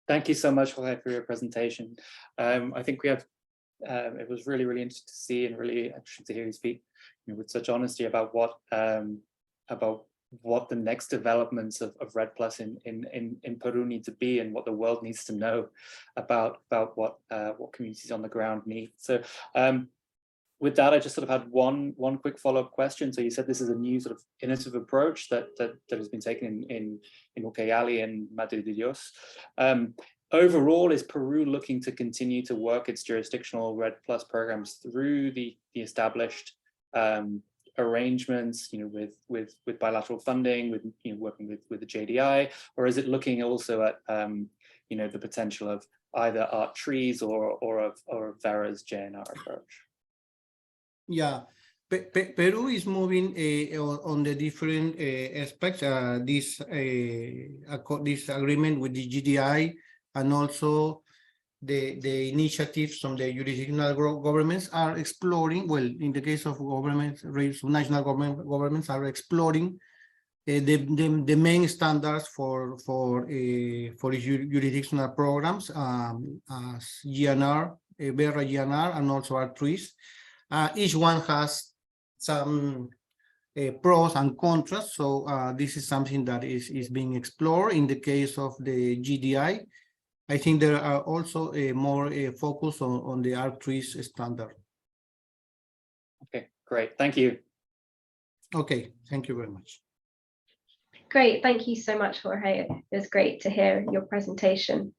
Thank you so much, Jorge, for your presentation. I think we have, it was really, really interesting to see and really interesting to hear you speak with such honesty about what the next developments of RED Plus in Peru need to be, and what the world needs to know about what communities on the ground need. So with that, I just sort of had one quick follow-up question. So you said this is a new sort of innovative approach that has been taken in Ucayali and Madre de Dios. Overall, is Peru looking to continue to work its jurisdictional RED Plus programs through the established arrangements, with bilateral funding, with working with the JDI, or is it looking also at the potential of either art trees or of Vera's JNR approach?
Yeah, Peru is moving on the different aspects. This agreement with the GDI, and also the initiatives from the jurisdictional governments are exploring. Well, in the case of governments, national governments are exploring the main standards for jurisdictional programs, as GNR, Vera GNR, and also art trees. Each one has some pros and contras, so this is something that is being explored. In the case of the GDI, I think there are also more focus on the art trees standard.
Okay, great, thank you.
Okay, thank you very much.
Great, thank you so much, Jorge. It was great to hear your presentation.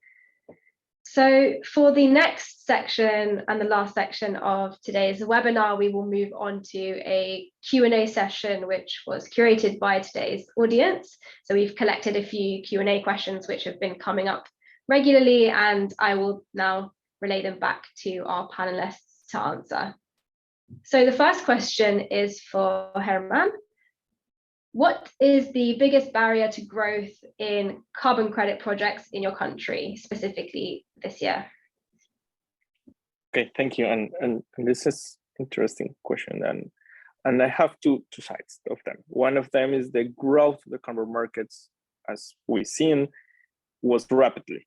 So for the next section and the last section of today's webinar, we will move on to a Q&A session, which was curated by today's audience. So we've collected a few Q&A questions which have been coming up regularly, and I will now relay them back to our panelists to answer. So the first question is for Herman. What is the biggest barrier to growth in carbon credit projects in your country, specifically this year?
Okay, thank you. And this is interesting question. And I have two sides of them. One of them is the growth of the carbon markets, as we've seen, was rapidly.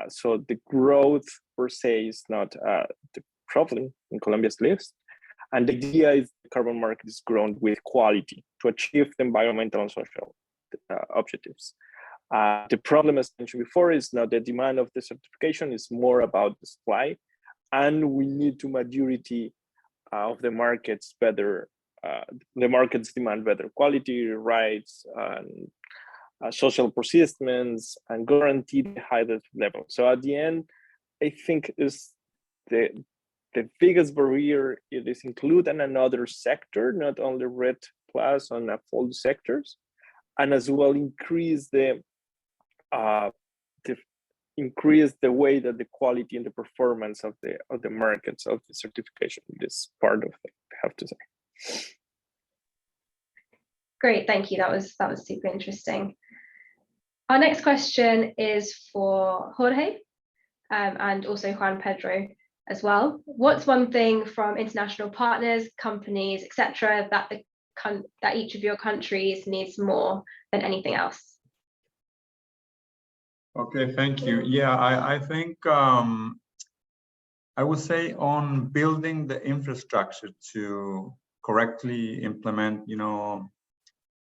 So the growth per se is not the problem in Colombia's list. And the idea is the carbon market is grown with quality to achieve the environmental and social objectives. The problem, as mentioned before, is not the demand of the certification, it's more about the supply. And we need to maturity of the markets better. The markets demand better quality, rights, and social persistence, and guarantee the highest level. So at the end, I think is the biggest barrier is include another sector, not only RED Plus on all sectors, and as well increase the way that the quality and the performance of the markets of the certification. This part of it, I have to say.
Great, thank you. That was super interesting. Our next question is for Jorge and also Juan Pedro as well. What's one thing from international partners, companies, etc., that each of your countries needs more than anything else?
Okay, thank you. Yeah, I think I would say on building the infrastructure to correctly implement,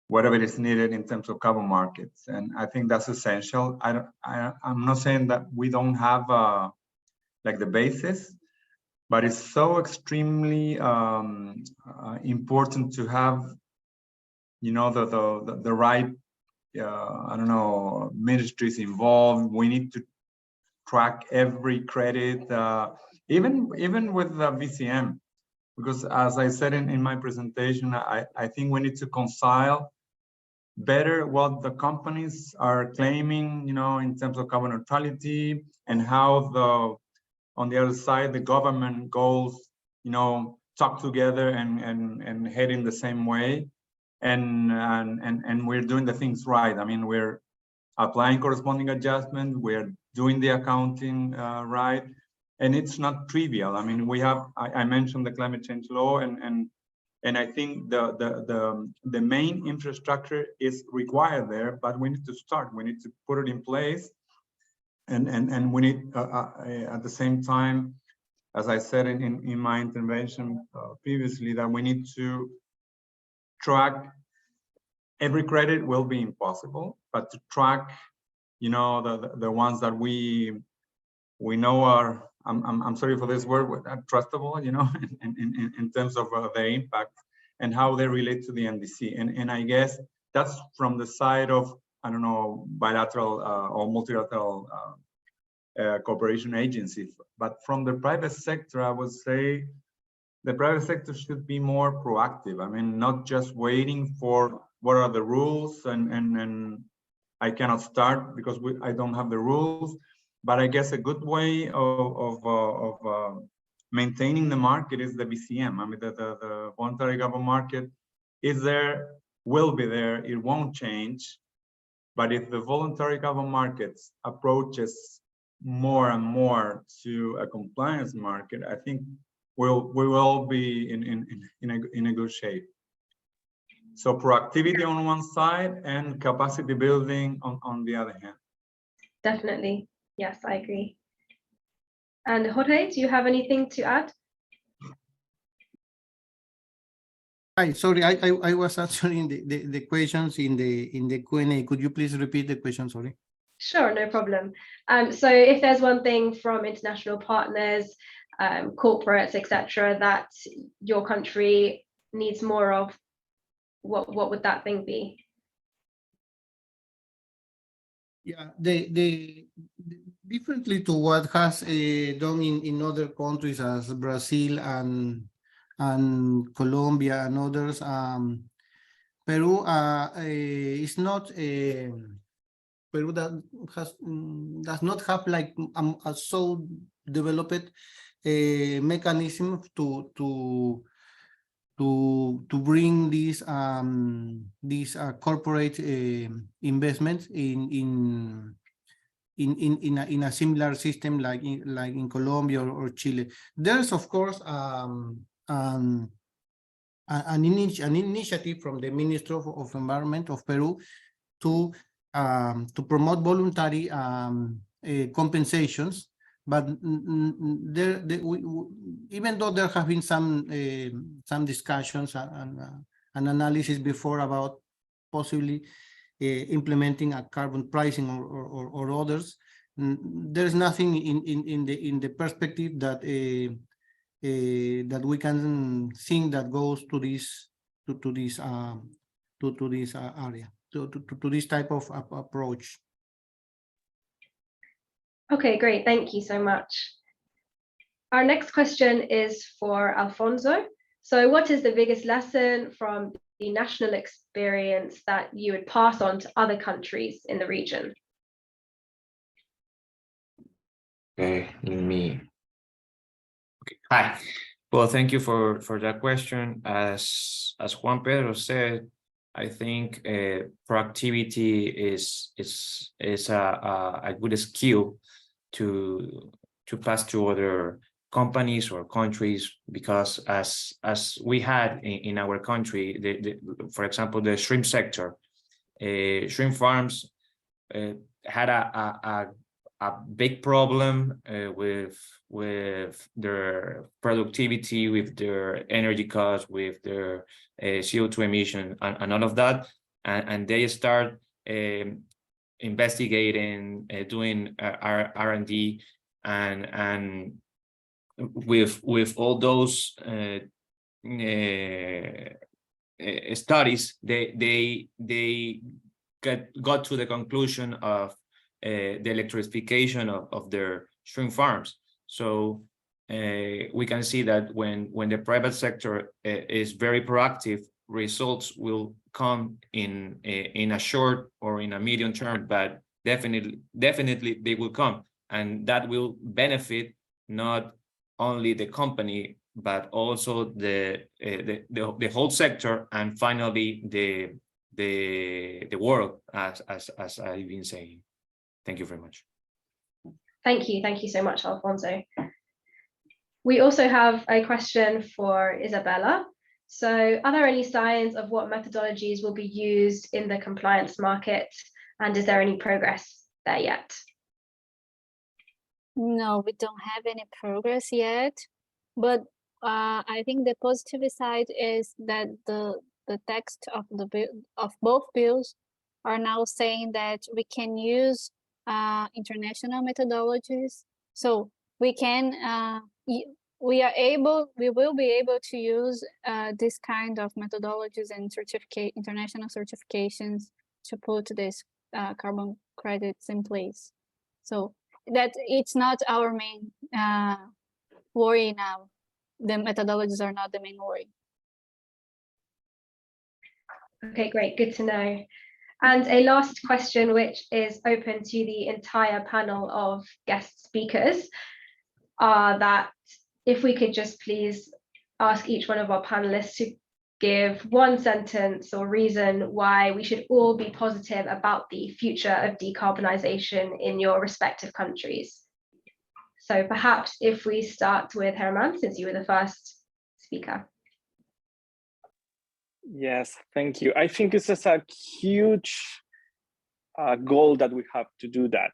whatever is needed in terms of carbon markets, and I think that's essential. I'm not saying that we don't have like the basis, but it's so extremely important to have, the right, I don't know, ministries involved. We need to track every credit, even with the VCM, because as I said in my presentation, I think we need to reconcile better what the companies are claiming, in terms of carbon neutrality, and how on the other side, the government goals, talk together and head in the same way. And we're doing the things right. I mean, we're applying corresponding adjustment, we're doing the accounting right, and it's not trivial. I mean, I mentioned the climate change law, and I think the main infrastructure is required there, but we need to start. We need to put it in place, and we need at the same time, as I said in my intervention previously, that we need to track. Every credit will be impossible, but to track, the ones that we know are, I'm sorry for this word, trustable, in terms of their impact and how they relate to the NDC. And I guess that's from the side of, I don't know, bilateral or multilateral cooperation agencies. But from the private sector, I would say the private sector should be more proactive. I mean, not just waiting for what are the rules and I cannot start because I don't have the rules. But I guess a good way of maintaining the market is the VCM. I mean, the voluntary carbon market is there, will be there, it won't change. But if the voluntary carbon markets approaches more and more to a compliance market, I think we will be in a good shape. So proactivity on one side and capacity building on the other hand.
Definitely. Yes, I agree. And Jorge, do you have anything to add?
Hi, sorry, I was answering the questions in the Q&A. Could you please repeat the question? Sorry.
Sure, no problem. So if there's one thing from international partners, corporates, etc., that your country needs more of, what would that thing be?
Yeah, the differently to what has done in other countries as Brazil and Colombia and others, Peru is not Peru that does not have like a so developed mechanism to bring these corporate investments in a similar system like in Colombia or Chile. There's of course an initiative from the Ministry of Environment of Peru to promote voluntary compensations. But even though there have been some discussions and analysis before about possibly implementing a carbon pricing or others, there's nothing in the perspective that that we can think that goes to this area, to this type of approach.
Okay, great. Thank you so much. Our next question is for Alfonso. So what is the biggest lesson from the national experience that you would pass on to other countries in the region?
Okay, me. Okay. Hi. Well, thank you for that question. As Juan Pedro said, I think proactivity is a good skill to pass to other companies or countries, because as we had in our country, for example, the shrimp sector, shrimp farms had a big problem with their productivity, with their energy costs, with their CO2 emission, and all of that, and they start investigating, doing R&D, and with all those studies, they got to the conclusion of the electrification of their shrimp farms. So we can see that when the private sector is very proactive, results will come in a short or in a medium term, but definitely they will come, and that will benefit not only the company but also the whole sector, and finally the world, as I've been saying. Thank you very much.
Thank you so much, Alfonso. We also have a question for Isabella. So are there any signs of what methodologies will be used in the compliance market, and is there any progress there yet?
No, we don't have any progress yet, but I think the positive side is that the text of both bills are now saying that we can use international methodologies. So we can we will be able to use this kind of methodologies and international certifications to put this carbon credits in place. So that it's not our main worry now. The methodologies are not the main worry.
Okay, great, good to know. And a last question, which is open to the entire panel of guest speakers, are that if we could just please ask each one of our panelists to give one sentence or reason why we should all be positive about the future of decarbonisation in your respective countries. So perhaps if we start with Herman, since you were the first speaker.
Yes, thank you. I think it's just a huge goal that we have to do that.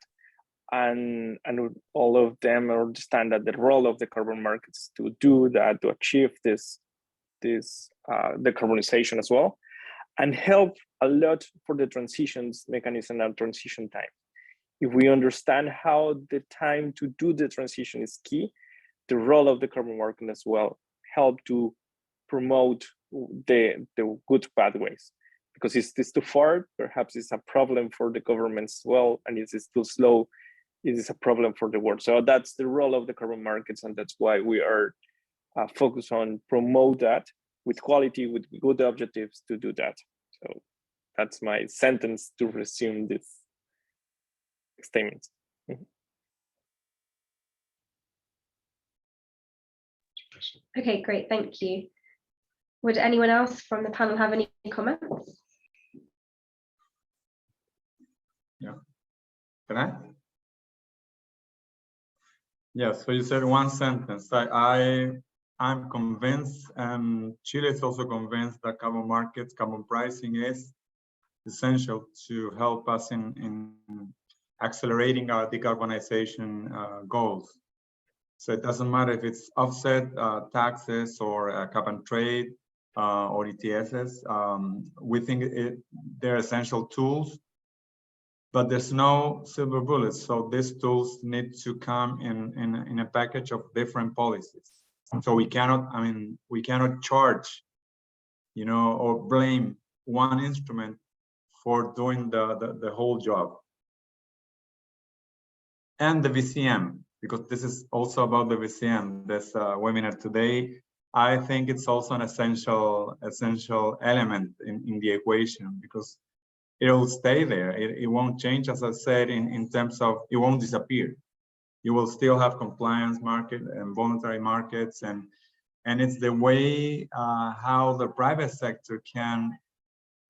And all of them understand that the role of the carbon markets to do that, to achieve this decarbonization as well, and help a lot for the transitions mechanism and transition time. If we understand how the time to do the transition is key, the role of the carbon market as well help to promote the good pathways. Because it's too far, perhaps it's a problem for the governments as well, and it's too slow, it is a problem for the world. So that's the role of the carbon markets, and that's why we are focused on promote that with quality, with good objectives to do that. So that's my sentence to resume this statement.
Okay, great, thank you. Would anyone else from the panel have any comments?
Yeah, can I? Yeah, so you said one sentence. I'm convinced, and Chile is also convinced, that carbon markets, carbon pricing is essential to help us in accelerating our decarbonization goals. So it doesn't matter if it's offset taxes or cap and trade or ETSs. We think they're essential tools, but there's no silver bullets. So these tools need to come in a package of different policies. So we cannot charge, or blame one instrument for doing the whole job. And the VCM, because this is also about the VCM, this webinar today, I think it's also an essential element in the equation, because it'll stay there. It won't change, as I said, in terms of, it won't disappear. You will still have compliance market and voluntary markets, and it's the way how the private sector can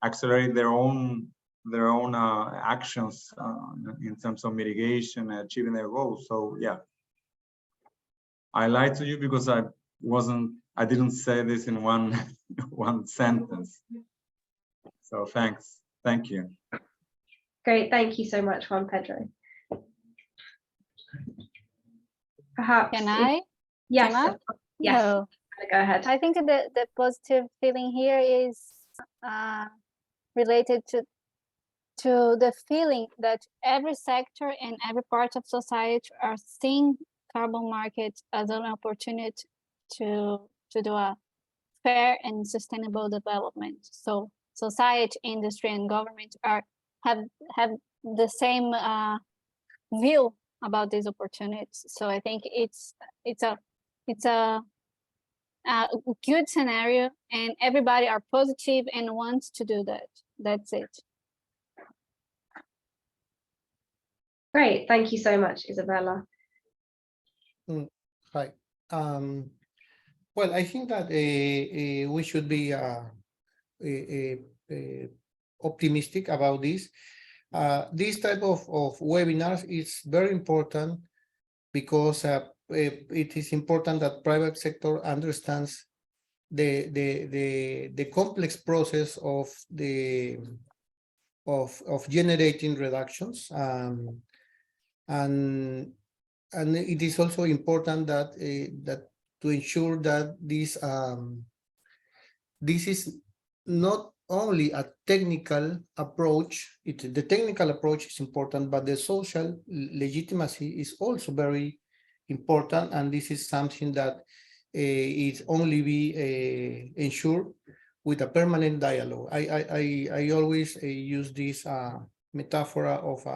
accelerate their own actions in terms of mitigation and achieving their goals. So yeah, I lied to you because I didn't say this in one sentence. So thank you.
Great, thank you so much, Juan Pedro. Perhaps.
Can I?
Yes.
Can I?
Yes.
No.
Go ahead.
I think the positive feeling here is related to the feeling that every sector and every part of society are seeing carbon markets as an opportunity to do a fair and sustainable development. So society, industry, and government have the same view about these opportunities. So I think it's a good scenario, and everybody are positive and wants to do that. That's it.
Great, thank you so much, Isabella.
Hi. Well, I think that we should be optimistic about this. This type of webinars is very important because it is important that private sector understands the complex process of generating reductions, and it is also important that that to ensure that this is not only a technical approach. The technical approach is important, but the social legitimacy is also very important, and this is something that is only be ensured with a permanent dialogue. I always use this metaphor of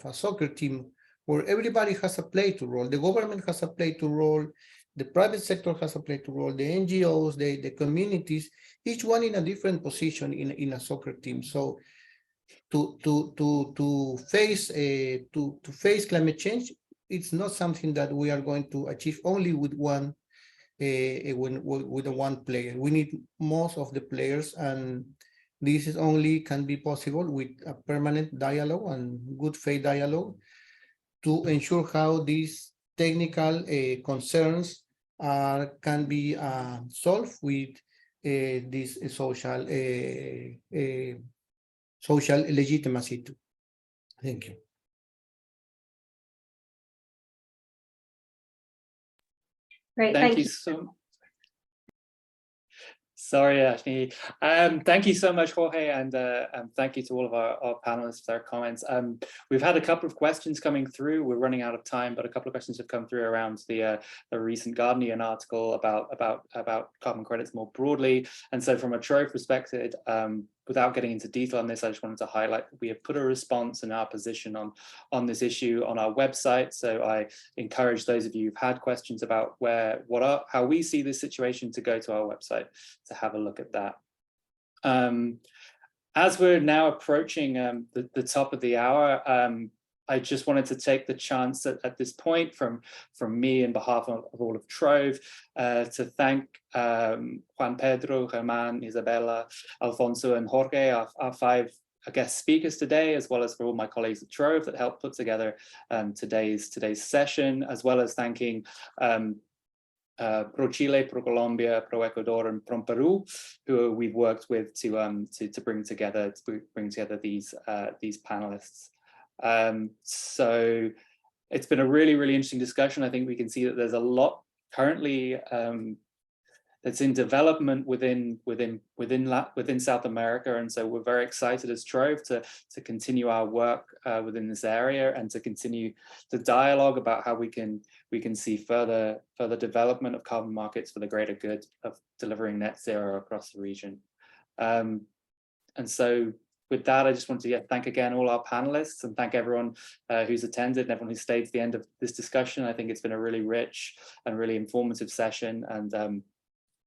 a soccer team where everybody has a play to role. The government has a play to role. The private sector has a play to role. The NGOs, the communities, each one in a different position in a soccer team. So to face climate change, it's not something that we are going to achieve only with one player. We need most of the players, and this is only can be possible with a permanent dialogue and good faith dialogue to ensure how these technical concerns can be solved with this social legitimacy too. Thank you.
Great,
Thank you so much. Sorry, Ashley. Thank you so much, Jorge, and thank you to all of our panelists for their comments. We've had a couple of questions coming through. We're running out of time, but a couple of questions have come through around the recent Guardian article about carbon credits more broadly. And so from a Trove perspective, without getting into detail on this, I just wanted to highlight that we have put a response and our position on this issue on our website. So I encourage those of you who've had questions about how we see this situation to go to our website to have a look at that. As we're now approaching the top of the hour, I just wanted to take the chance at this point from me in behalf of all of Trove to thank Juan Pedro, Germán, Isabella, Alfonso, and Jorge, our 5 guest speakers today, as well as for all my colleagues at Trove that helped put together today's session, as well as thanking Pro Chile, Pro Colombia, Pro Ecuador, and Pro Peru, who we've worked with to bring together these panelists. So it's been a really, really interesting discussion. I think we can see that there's a lot currently that's in development within South America, and so we're very excited as Trove to continue our work within this area and to continue the dialogue about how we can see further development of carbon markets for the greater good of delivering net zero across the region. And so with that, I just want to thank again all our panelists and thank everyone who's attended and everyone who stayed to the end of this discussion. I think it's been a really rich and really informative session, and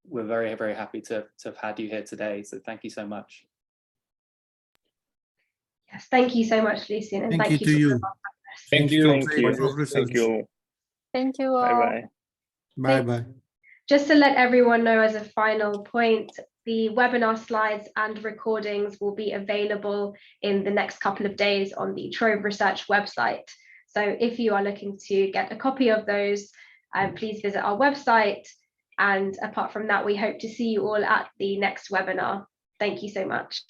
we're very, very happy to have had you here today. So thank you so much.
Yes, thank you so much, Lucian, and thank you
to you.
Thank you.
Thank you.
Thank you all.
Bye-bye.
Bye-bye.
Just to let everyone know as a final point, The webinar slides and recordings will be available in the next couple of days on the Trove Research website. So if you are looking to get a copy of those, please visit our website. And apart from that, we hope to see you all at the next webinar. Thank you so much.